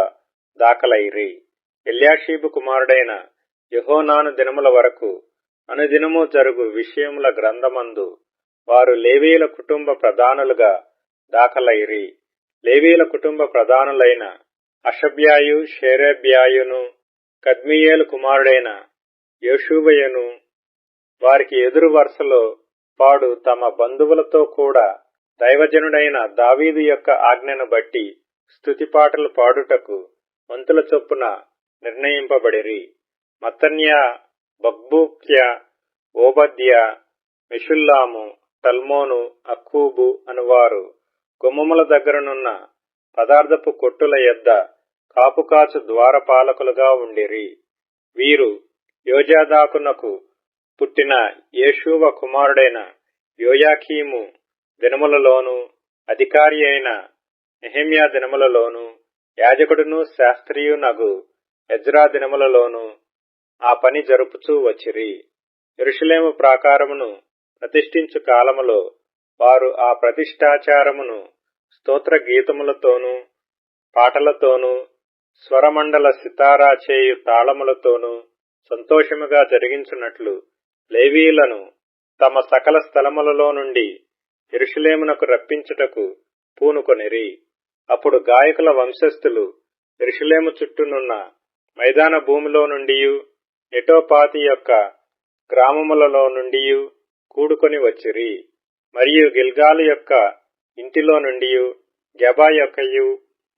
దాఖలైరి. ఎల్యాషీబు కుమారుడైన యెహోనాను దినముల వరకు అనుదినము జరుగు విషయముల గ్రంథమందు వారు లేవీయుల కుటుంబ ప్రధానులుగా దాఖలైరి. లేవీయుల కుటుంబ ప్రధానులైన హషబ్యాయు, షేరేబ్యాయును, కద్మియేలు కుమారుడైన యేషూవయును వారికి ఎదురు వరుసలో పాడు తమ బంధువులతో కూడా దైవజనుడైన దావీదు యొక్క ఆజ్ఞను బట్టి స్తుతిపాటలు పాడుటకు వంతుల చొప్పున నిర్ణయింపబడిరి. మత్తన్యా, బక్బూక్యా, ఓబద్యా, మెషుల్లాము, టల్మోను, అక్కూబు అనువారు గుమ్మముల దగ్గరనున్న పదార్థపు కొట్టుల యొద్ద కాపుకాచు ద్వారపాలకులుగా ఉండిరి. వీరు యోజాదాకునకు పుట్టిన యేషూవ కుమారుడైన యోయాకీము దినములలోను అధికారి అయిన నెహెమ్యా దినములలోను యాజకుడును శాస్త్రియునగు ఎజ్రా దినములలోను ఆ పని జరుపుచూ వచ్చిరి. యెరూషలేము ప్రాకారమును ప్రతిష్ఠించు కాలములో వారు ఆ ప్రతిష్ఠాచారమును స్తోత్ర గీతములతోనూ పాటలతోనూ స్వరమండల సితారా చేయు తాళములతోనూ సంతోషముగా జరిగించున్నట్లు లేవీయులను తమ సకల స్థలములలో నుండి యెరూషలేమునకు రప్పించుటకు పూనుకొనిరి. అప్పుడు గాయకుల వంశస్థులు యెరూషలేము చుట్టూనున్న మైదాన భూమిలో నుండియు నెటోపాతి యొక్క గ్రామములలో నుండియు కూడుకొని వచ్చిరి. మరియు గిల్గాలు యొక్క ఇంటిలో నుండియు, గెబా యొక్కయు,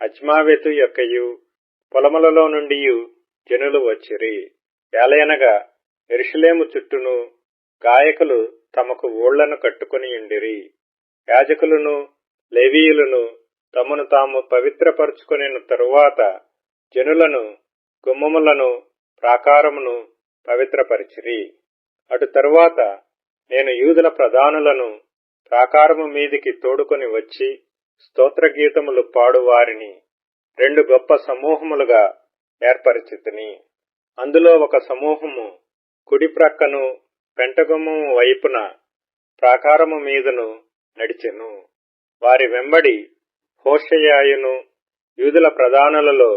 అజ్మావెతు యొక్కయు, పొలములలో నుండి జనులు వచ్చిరి. ఏలయనగా యెరూషలేము చుట్టూను గాయకులు తమకు ఊళ్లను కట్టుకొనియుండిరి. యాజకులను లేవీయులను తమను తాము పవిత్రపరచుకొనిన తరువాత జనులను, గుమ్మములను, ప్రాకారమును పవిత్రపరిచిరి. అటు తరువాత నేను యూదుల ప్రధానులను ప్రాకారము మీదికి తోడుకొని వచ్చి స్తోత్రగీతములు పాడు వారిని 2 గొప్ప సమూహములుగా ఏర్పరిచితిని. అందులో ఒక సమూహము కుడి ప్రక్కను పెంటగుమ్మము వైపున ప్రాకారము మీదను నడిచెను. వారి వెంబడి హోషేయయును యూదుల ప్రధానులలో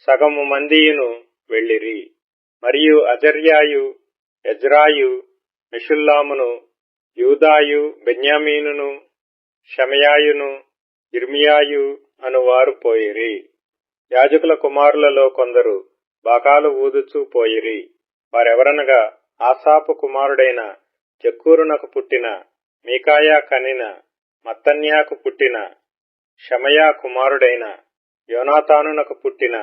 సగము మందియును వెళ్ళిరి. మరియు అజర్యాయు, ఎజ్రాయు, మెషుల్లామును, యూదాయు, బెన్యామీనును, షమయాయును, ఇర్మియాయు అనువారు పోయిరి. యాజకుల కుమారులలో కొందరు బాకాలు ఊదుచూ పోయిరి. వారెవరనగా ఆసాపు కుమారుడైన జక్కూరునకు పుట్టిన మీకాయా కనిన మత్తన్యాకు పుట్టిన షమయా కుమారుడైన యోనాతానునకు పుట్టిన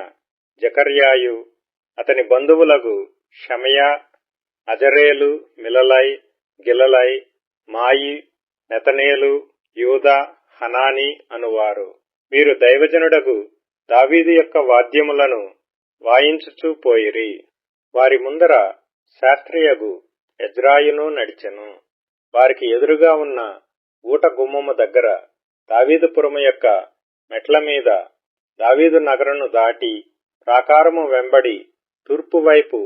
జకర్యాయు, అతని బంధువులగు షమయా, అజరేలు, మిలలై, గిలలై, మాయి, నెతనేలు, యూదా, హనాని అనువారు. వీరు దైవజనుడగు దావీదు యొక్క వాద్యములను వాయించుచూ పోయిరి. వారి ముందర శాస్త్రియగు ఎజ్రాయును నడిచెను. వారికి ఎదురుగా ఉన్న ఊట గుమ్మము దగ్గర దావీదుపురము యొక్క మెట్ల మీద దావీదు నగరును దాటి ప్రాకారము వెంబడి తూర్పు వైపు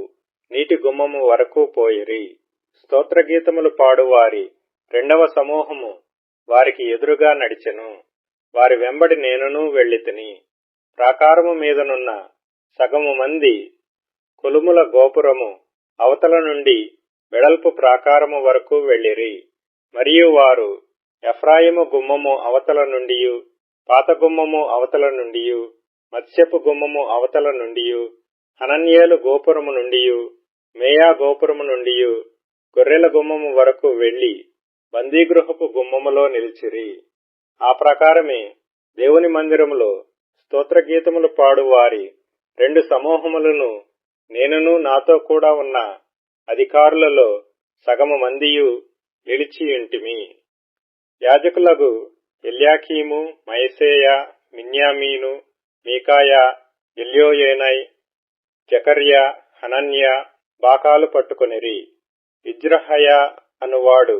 నీటి గుమ్మము వరకు పోయిరి. స్తోత్రగీతములు పాడువారి 2వ సమూహము వారికి ఎదురుగా నడిచెను. వారి వెంబడి నేనును వెళ్ళితిని. ప్రాకారము మీదనున్న సగము మంది కొలుముల గోపురము అవతల నుండి వెడల్పు ప్రాకారము వరకు వెళ్ళిరి. మరియు వారు ఎఫ్రాయిము గుమ్మము అవతల నుండియు, పాత గుమ్మము అవతల నుండియు, మత్స్యపు గుమ్మము అవతల నుండియు, హనన్యేలు గోపురము నుండియు, మేయా గోపురము నుండియు, గొర్రెల గుమ్మము వరకు వెళ్లి బందీగృహపు గుమ్మములో నిలిచిరి. ఆ ప్రకారమే దేవుని మందిరములో స్తోత్రగీతములు పాడు వారి 2 సమూహములను నేనును నాతో కూడా ఉన్న అధికారులలో సగము మందియు నిలిచియుంటిమి. యాజకులగు ఎల్యాకీము, మయసేయ, మిన్యామీను, మీకాయా, ఎల్యోయేనై, జకర్యా, హనన్యా బాకాలు పట్టుకొనిరి. ఇజ్రహయా అనువాడు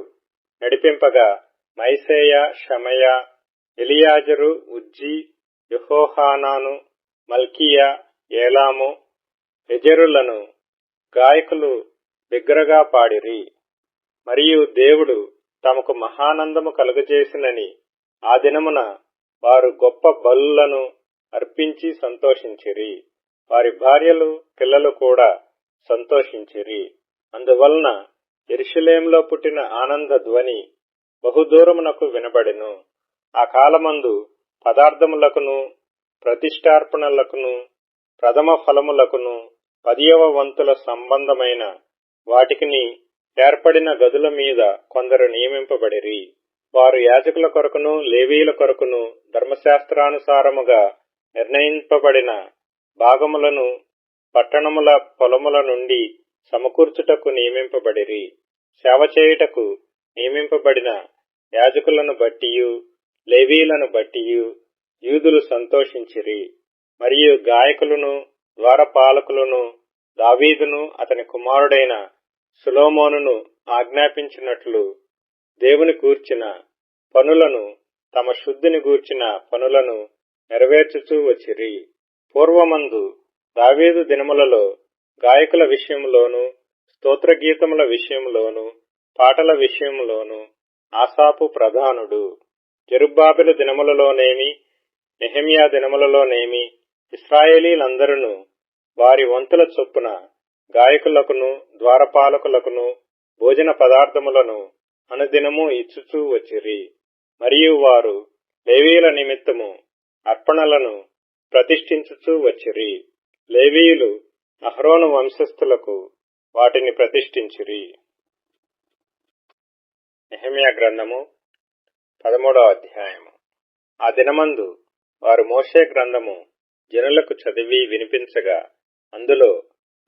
నడిపింపగా మైసేయ, షమయా, ఎలియాజరు, ఉజ్జీ, యెహోహానాను, మల్కీయా, ఏలాము, ఎజెరులను గాయకులు బిగ్గరగా పాడిరి. మరియు దేవుడు తమకు మహానందము కలుగజేసినని ఆ దినమున వారు గొప్ప బలులను అర్పించి సంతోషించిరి. వారి భార్యలు, పిల్లలు కూడా సంతోషించిరి. అందువలన యెరూషలేములో పుట్టిన ఆనంద ధ్వని బహుదూరమునకు వినబడెను. ఆ కాలమందు పదార్థములకును, ప్రతిష్టార్పణలకును, ప్రథమ ఫలములకును, 10వ వంతుల సంబంధమైన వాటికిని ఏర్పడిన గదుల మీద కొందరు నియమింపబడిరి. వారు యాజకుల కొరకును, లేవీయుల కొరకును ధర్మశాస్త్రానుసారముగా నిర్ణయింపబడిన భాగములను పట్టణముల పొలముల నుండి సమకూర్చుటకు నియమింపబడిరి. సేవ చేయుటకు నియమింపబడిన యాజకులను బట్టియు, లేవీయులను బట్టియు యూదులు సంతోషించిరి. మరియు గాయకులను, ద్వారపాలకులను దావీదును అతని కుమారుడైన సొలొమోనును ఆజ్ఞాపించినట్లు దేవుని గూర్చిన పనులను, తమ శుద్ధిని గూర్చిన పనులను నెరవేర్చుచూ వచ్చిరి. పూర్వమందు దావీదు దినములలో గాయకుల విషయములోను, స్తోత్రగీతముల విషయములోను, పాటల విషయములోను ఆసాపు ప్రధానుడు. జెరుబ్బాబెలు దినములలోనేమి, నెహెమ్యా దినములలోనేమి ఇశ్రాయేలీలందరూ వారి వంతుల చొప్పున గాయకులకును, ద్వారపాలకులకును భోజన పదార్థములను అనుదినము ఇచ్చుచూ వచ్చిరి. మరియు వారు లేవీయుల నిమిత్తము అర్పణలను ప్రతిష్ఠించుచూ వచ్చిరి. లేవీయులు అహరోను వంశస్థులకు వాటిని ప్రతిష్ఠించిరి. నెహెమ్యా గ్రంథము 13వ అధ్యాయము. ఆ దినమందు వారు మోషే గ్రంథము జనులకు చదివి వినిపించగా, అందులో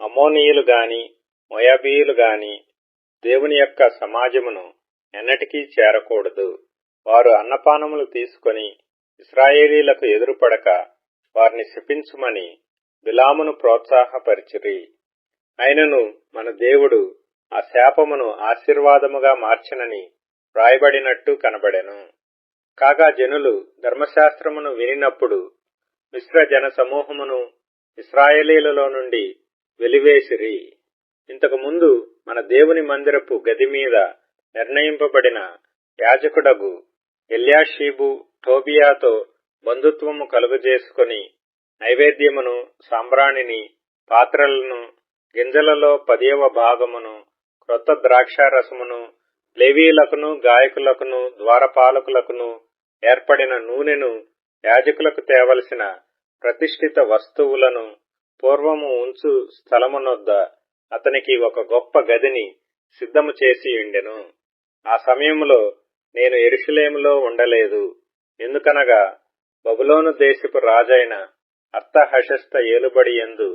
అమ్మోనీయులు గాని మోయాబీయులు గాని దేవుని యొక్క సమాజమును ఎన్నటికీ చేరకూడదు. వారు అన్నపానములు తీసుకొని ఇశ్రాయేలీలకు ఎదురుపడక వారిని శపించుమని బిలామును ప్రోత్సాహపరిచిరి. అయినను మన దేవుడు ఆ శాపమును ఆశీర్వాదముగా మార్చెనని వ్రాయబడినట్టు కనబడెను. కాగా జనులు ధర్మశాస్త్రమును వినినప్పుడు మిశ్ర జన సమూహమును ఇశ్రాయేలీలలో నుండి వెలివేసిరి. ఇంతకు ముందు మన దేవుని మందిరపు గది మీద నిర్ణయింపబడిన యాజకుడగు ఎల్యాషీబు టోబియాతో బంధుత్వము కలుగజేసుకొని నైవేద్యమును, సాంబ్రాణిని, పాత్రలను, గింజలలో 10వ భాగమును, క్రొత్త ద్రాక్షారసమును, లేవీయులకును, గాయకులకును, ద్వారపాలకులకును ఏర్పడిన నూనెను, యాజకులకు తేవలసిన ప్రతిష్ఠిత వస్తువులను పూర్వము ఉంచు స్థలమునొద్ద అతనికి ఒక గొప్ప గదిని సిద్ధము చేసి ఉండెను. ఆ సమయములో నేను యెరూషలేములో ఉండలేదు. ఎందుకనగా బబులోను దేశపు రాజైన అర్తహషస్త ఏలుబడి యందు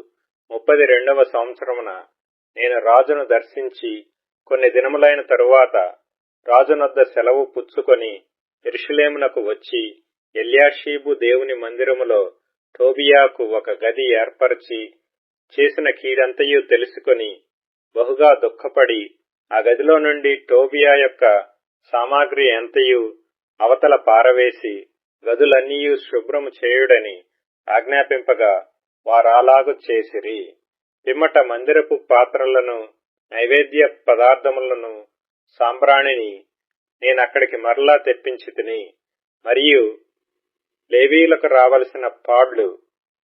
32వ సంవత్సరమున నేను రాజును దర్శించి కొన్ని దినములైన తరువాత రాజునొద్ద సెలవు పుచ్చుకొని యెరూషలేమునకు వచ్చి ఎల్యాషీబు దేవుని మందిరములో టోబియాకు ఒక గది ఏర్పరచి చేసిన కీడంతయు తెలుసుకొని బహుగా దుఃఖపడి ఆ గదిలో నుండి టోబియా యొక్క సామాగ్రి ఎంతయు అవతల పారవేసి గదులన్నీయు శుభ్రము చేయుడని ఆజ్ఞాపింపగా వారాలాగు చేసిరి. పిమ్మట మందిరపు పాత్రలను, నైవేద్య పదార్థములను, సాంబ్రాణిని నేనక్కడికి మరలా తెప్పించితిని. మరియు లేవీయులకు రావలసిన పాడ్లు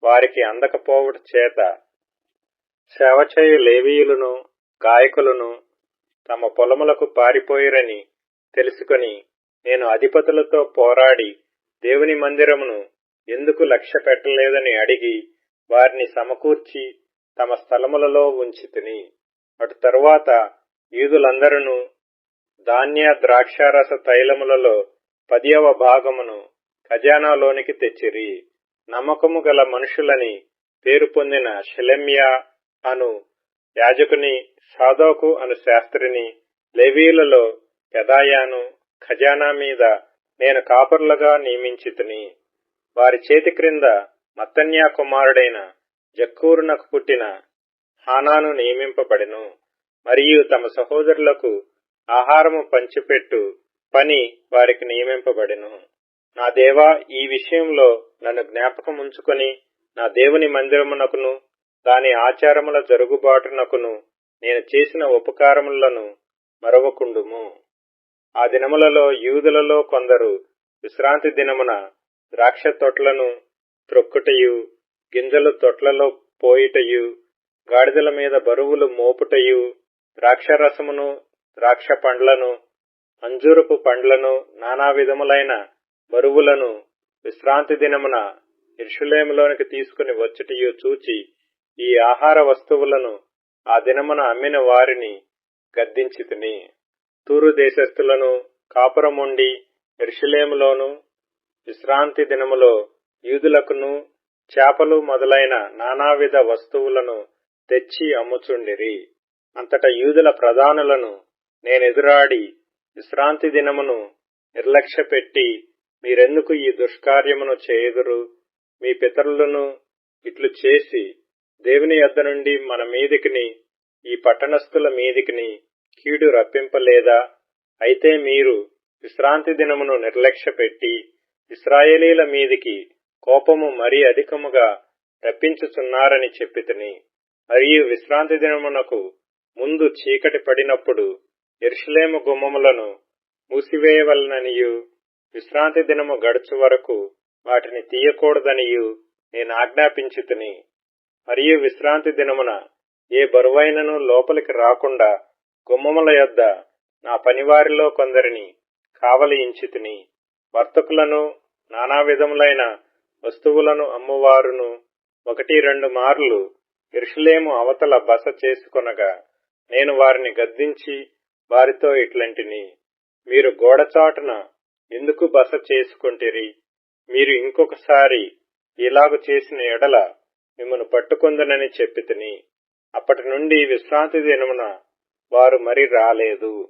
వారికి అందకపోవుట చేత సేవచేయు లేవీయులను, గాయకులను తమ పొలములకు పారిపోయిరని తెలుసుకొని నేను అధిపతులతో పోరాడి దేవుని మందిరమును ఎందుకు లక్ష్య పెట్టలేదని అడిగి వారిని సమకూర్చి తమ స్థలములలో ఉంచితిని. అటు తరువాత యూదులందరూ ధాన్య, ద్రాక్షారస తైలములలో 10వ భాగమును ఖజానాలోనికి తెచ్చిరి. నమ్మకము గల మనుషులని పేరు పొందిన షెలెమ్యా అను యాజకుని, సాదోకు అను శాస్త్రిని, లేవీయులలో పెదాయాను ఖజానా మీద నేను కాపరులుగా నియమించితిని. వారి చేతి క్రింద మత్తన్యా కుమారుడైన జక్కూరునకు పుట్టిన హానాను నియమింపబడెను. మరియు తమ సహోదరులకు ఆహారము పంచిపెట్టు పని వారికి నియమింపబడెను. నా దేవా, ఈ విషయంలో నన్ను జ్ఞాపకముంచుకొని నా దేవుని మందిరమునకును దాని ఆచారముల జరుగుబాటునకును నేను చేసిన ఉపకారములను మరవకుండుము. ఆ దినములలో యూదులలో కొందరు విశ్రాంతి దినమున ద్రాక్ష తొట్లను త్రొక్కుటయు, గింజలు తొట్లలో పోయిటయు, గాడిదల మీద బరువులు మోపుటయు, ద్రాక్షరసమును, ద్రాక్ష పండ్లను, అంజూరపు పండ్లను, నానా విధములైన బరువులను విశ్రాంతి దినమున యెరూషలేములోనికి తీసుకుని వచ్చుటయు చూచి ఈ ఆహార వస్తువులను ఆ దినమున అమ్మిన వారిని గద్దించితిని. తూరు దేశస్థులను కాపురముండి యెరూషలేములోను విశ్రాంతి దినములో యూదులకును చేపలు మొదలైన నానావిధ వస్తువులను తెచ్చి అమ్ముచుండిరి. అంతటా యూదుల ప్రధానులను నేనెదురాడి విశ్రాంతి దినమును నిర్లక్ష్యపెట్టి మీరెందుకు ఈ దుష్కార్యమును చేయుదురు? మీ పితరులను ఇట్లు చేసి దేవుని యొద్ద నుండి మన మీదికిని ఈ పట్టణస్థుల మీదికిని కీడు రప్పింపలేదా? అయితే మీరు విశ్రాంతి దినమును నిర్లక్ష్యపెట్టి ఇశ్రాయేలీల మీదికి కోపము మరీ అధికముగా రప్పించుచున్నారని చెప్పితిని. మరియు విశ్రాంతి దినమునకు ముందు చీకటి పడినప్పుడు యెరూషలేము గుమ్మములను మూసివేయవలననియు విశ్రాంతి దినము గడుచు వరకు వాటిని తీయకూడదనియు నేను ఆజ్ఞాపించితిని. మరియు విశ్రాంతి దినమున ఏ బరువైనను లోపలికి రాకుండా గుమ్మముల యొద్ద నా పనివారిలో కొందరిని కావలించితిని. వర్తకులను, నానా విధములైన వస్తువులను అమ్మువారును 1-2 మార్లు యెరూషలేము అవతల బస చేసుకొనగా నేను వారిని గద్దించి వారితో ఇట్లంటిని: మీరు గోడచాటున ఎందుకు బస చేసుకొంటిరి? మీరు ఇంకొకసారి ఇలాగు చేసిన ఎడల మిమ్మను పట్టుకొందునని చెప్పితిని. అప్పటి నుండి విశ్రాంతి దినమున వారు మరి రాలేదు.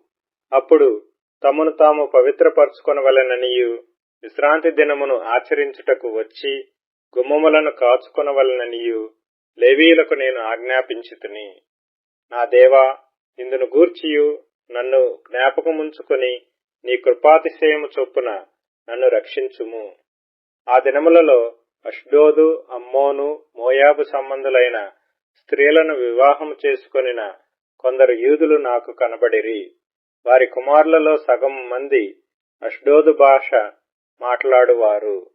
అప్పుడు తమను తాము పవిత్రపరచుకొనవలెననియు విశ్రాంతి దినమును ఆచరించుటకు వచ్చి గుమ్మములను కాచుకొనవలెననియు లేవీయులకు నేను ఆజ్ఞాపించితిని. నా దేవా, ఇందును గూర్చియు నన్ను జ్ఞాపకముంచుకొని నీ కృపాతిశయము చొప్పున నన్ను రక్షించుము. ఆ దినములలో అష్డోదు, అమ్మోను, మోయాబు సంబంధులైన స్త్రీలను వివాహము చేసుకొనిన కొందరు యూదులు నాకు కనబడిరి. వారి కుమారులలో సగం మంది అష్డోదు భాష మాట్లాడువారు.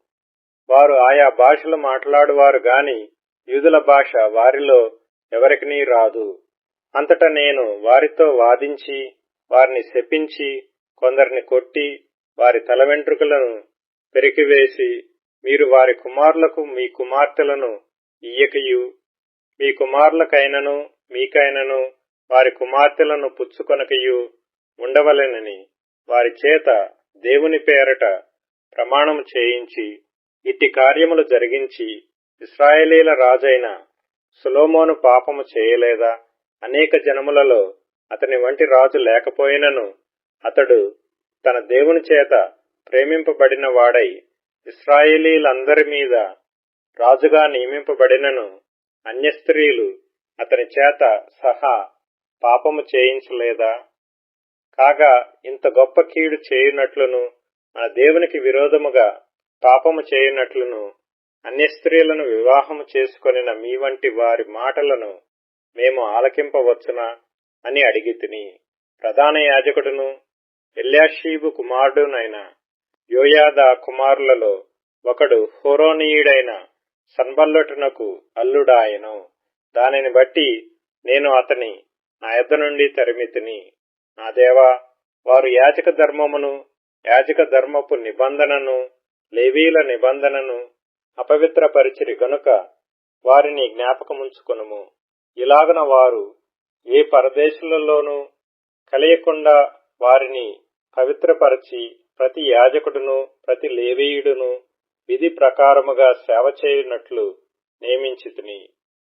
వారు ఆయా భాషలు మాట్లాడువారు గాని యూదుల భాష వారిలో ఎవరికినీ రాదు. అంతటా నేను వారితో వాదించి వారిని శపించి కొందరిని కొట్టి వారి తల వెంట్రుకలను పెరికివేసి, మీరు వారి కుమారులకు మీ కుమార్తెలను ఇయ్యకయు, మీ కుమారులకైనను మీకైనను వారి కుమార్తెలను పుచ్చుకొనకయు ఉండవలెనని వారి చేత దేవుని పేరట ప్రమాణము చేయించి ఇట్టి కార్యములు జరిగించి, ఇశ్రాయేలీల రాజైన సొలొమోను పాపము చేయలేదా? అనేక జనములలో అతని వంటి రాజు లేకపోయినను అతడు తన దేవుని చేత ప్రేమింపబడిన వాడై ఇశ్రాయేలీలందరి మీద రాజుగా నియమింపబడినను అన్య స్త్రీలు అతని చేత సహా పాపము చేయించలేదా? కాగా ఇంత గొప్ప కీడు చేయునట్లును మన దేవునికి విరోధముగా పాపము చేయునట్లును అన్య స్త్రీలను వివాహము చేసుకొనిన మీ వంటి వారి మాటలను మేము ఆలకింపవచ్చునా అని అడిగితిని. ప్రధాన యాజకుడును ఎల్యాషీబు కుమారుడునైన యోయాదా కుమారులలో ఒకడు హోరోనీయుడైన సన్బల్లటునకు అల్లుడాయెను. దానిని బట్టి నేను అతని నా యొద్ద నుండి తరిమితిని. నా దేవా, వారు యాజక ధర్మమును, యాజక ధర్మపు నిబంధనను, లేవీల నిబంధనను అపవిత్రపరిచిరి గనుక వారిని జ్ఞాపకముంచుకొనుము. ఇలాగన వారు ఏ పరదేశులలోనూ కలియకుండా వారిని పవిత్రపరచి ప్రతి యాజకుడును ప్రతి లేవీయుడును విధి ప్రకారముగా సేవ చేయునట్లు నియమించితిని.